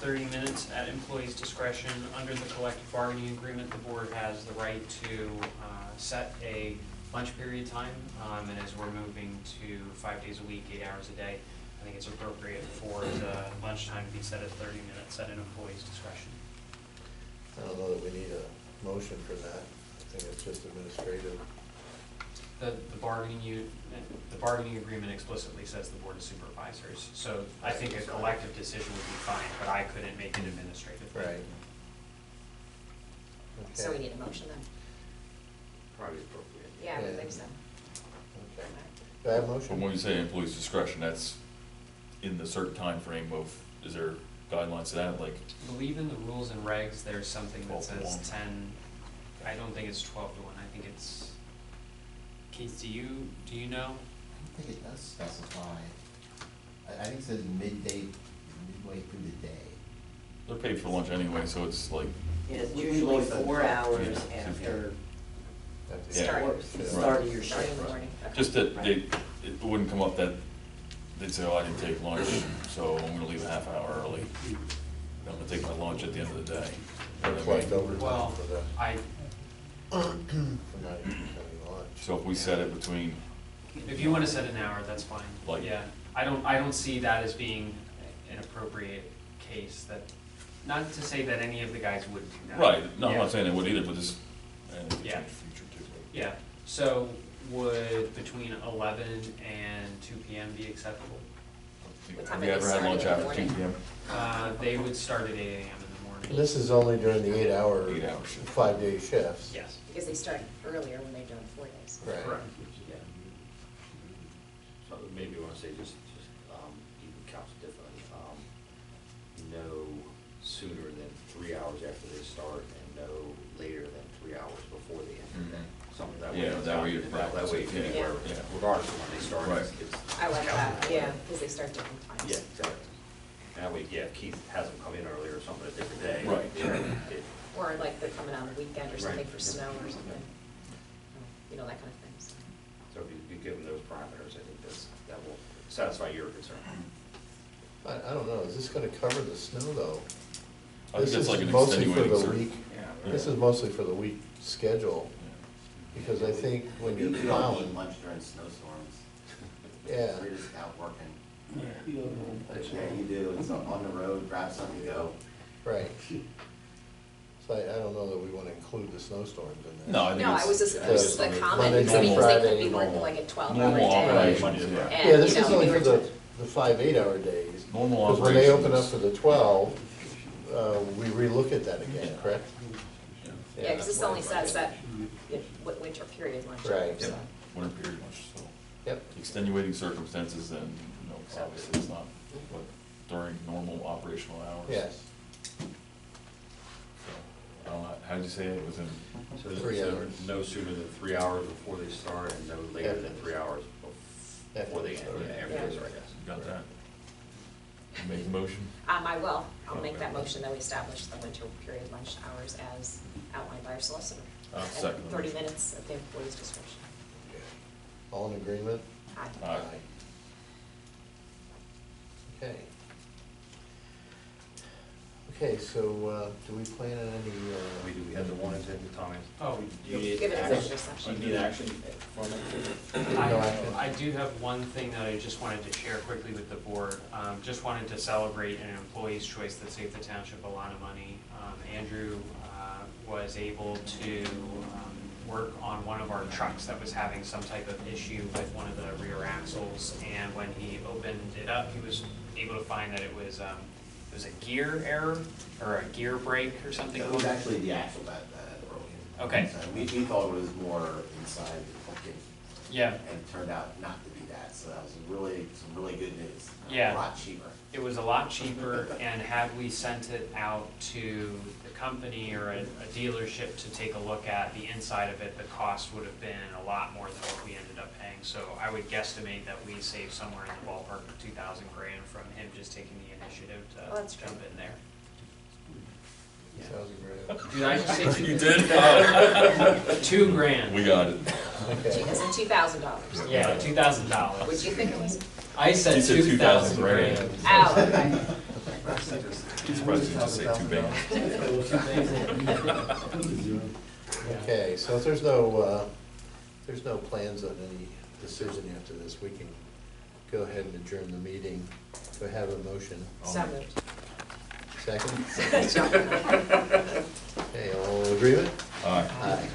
30 minutes at employees' discretion. Under the collective bargaining agreement, the board has the right to set a lunch period time, and as we're moving to 5 days a week, 8 hours a day, I think it's appropriate for the lunchtime to be set at 30 minutes at an employee's discretion. I don't know that we need a motion for that. I think it's just administrative. The bargaining agreement explicitly says the board of supervisors, so I think a collective decision would be fine, but I couldn't make it administrative. Right. So Okay. we need a motion then? Probably appropriate. Yeah, I would Yeah. think so. Okay. Do I have a But motion? when you say employee's discretion, that's in the certain time frame of, is there guidelines to that, like? I believe in the rules and regs, there's something that 12 to says 1. 10, I don't think it's 12 to 1, I think it's, Keith, do you know? I think it does specify, I think it says midway through the day. They're paid for lunch anyway, so it's like, Yeah, it's usually 4 hours after Yeah. start of your Starting shift. in the morning. Okay. just that it wouldn't come up that they'd say, oh, I didn't take lunch, so I'm gonna leave a half hour early. I'm gonna take my lunch at the end of the day. It's left over Well, for the, I, for not even having lunch. So if we set it between, if you want to set an hour, that's fine. Like- Yeah, I don't see that as being an appropriate case that Not to say that any of the guys would do that. Right, no, I'm Yeah. not saying they would either, but just, and it could Yeah. change the future too. Yeah, so would between 11 and 2 PM be acceptable? What time Have do you they ever start had in lunch the after morning? 2 p.m.? They would start at 8 AM in the morning. And this is only during the 8-hour, 8-hour shift. 5-day shifts. Yes. Because they start earlier when they're doing 4 days. Right. Correct, yeah. So maybe you wanna say just, even counts differently, no sooner than 3 hours after they start and no later than 3 hours before they end the day. Something that way. Yeah, it's that way not- you're- That way, yeah, anywhere, yeah. regardless of when they start, Right. it's. I like that, counted yeah, way. because they start different times. Yeah, exactly. That way, yeah, if Keith has them come in earlier or something a different day. Right. it- Or like they're coming on the weekend or something Right. for snow or something. You know, that kind of thing, so. So if you give them those parameters, I think that will satisfy your concern. I don't know, is this gonna cover the snow though? I think This that's is like an mostly for extenuating the cir- week. Yeah. This is mostly for the week schedule, because I think when You you're don't eat plowing, lunch during snowstorms. yeah, We're just out working. You don't know. Yeah, you do, it's on the road, grab something, go. right. So I don't know that we wanna include the snowstorms in that. No, I think No, I it's- was just, yeah, it was it's just a under- comment, Monday because I mean, through because they could Friday, be working normal. like a 12-hour Normal day. operation, Monday through yeah. Friday. And, Yeah, this you is know, only we for were the 5 8-hour days. Normal Because when they open up operations. for the 12, we relook at that again, correct? Yeah, because this only says that winter period lunch. Right. So. Yeah, winter period lunch, so. Yep. Extenuating circumstances, then, you know, obviously it's not, but during normal operational hours. Yes. So, I don't know, how'd you say it was in? So 3 so hours. no sooner than 3 hours before they start and no later than 3 hours before they end, yeah, after they start, yes. You got that? You make a motion? I will. I'll make Okay. that motion that we establish the winter period lunch hours as outlined by our solicitor. I'll And second the 30 motion. minutes at the employee's discretion. All in agreement? Aye. Aye. Okay. Okay, so, do we plan on any, We have the one executive comment. Oh, You need Give it action, executive session. you need action from it? No action. I do have one thing that I just wanted to share quickly with the board. Just wanted to celebrate an employee's choice that saved the township a lot of money. Andrew was able to work on one of our trucks that was having some type of issue with one of the rear axles. And when he opened it up, he was able to find that it was a gear error or a gear brake or something. It was actually the axle that had broken. Okay. So we thought it was more inside the pumpkin. Yeah. And it turned out not to be that, so that was some really good news. Yeah. A lot cheaper. It was a lot cheaper, and had we sent it out to the company or a dealership to take a look at the inside of it, the cost would have been a lot more than what we ended up paying. So I would guesstimate that we saved somewhere in the ballpark of $2,000 grand from him just taking the initiative Oh, that's to jump in there. sounds great. Did I just say two? You did? Oh. $2 grand. We got it. Okay. Is it $2,000? Yeah, What'd $2,000. you think it was? I said He said 2,000 2,000 grand. grand. Oh, okay. He's surprised you just say 2 bands. Okay, so if there's no plans on any decision after this, we can go ahead and adjourn the meeting. Do I have a motion? So moved. Second? Second. Okay, all in agreement? All right. Aye.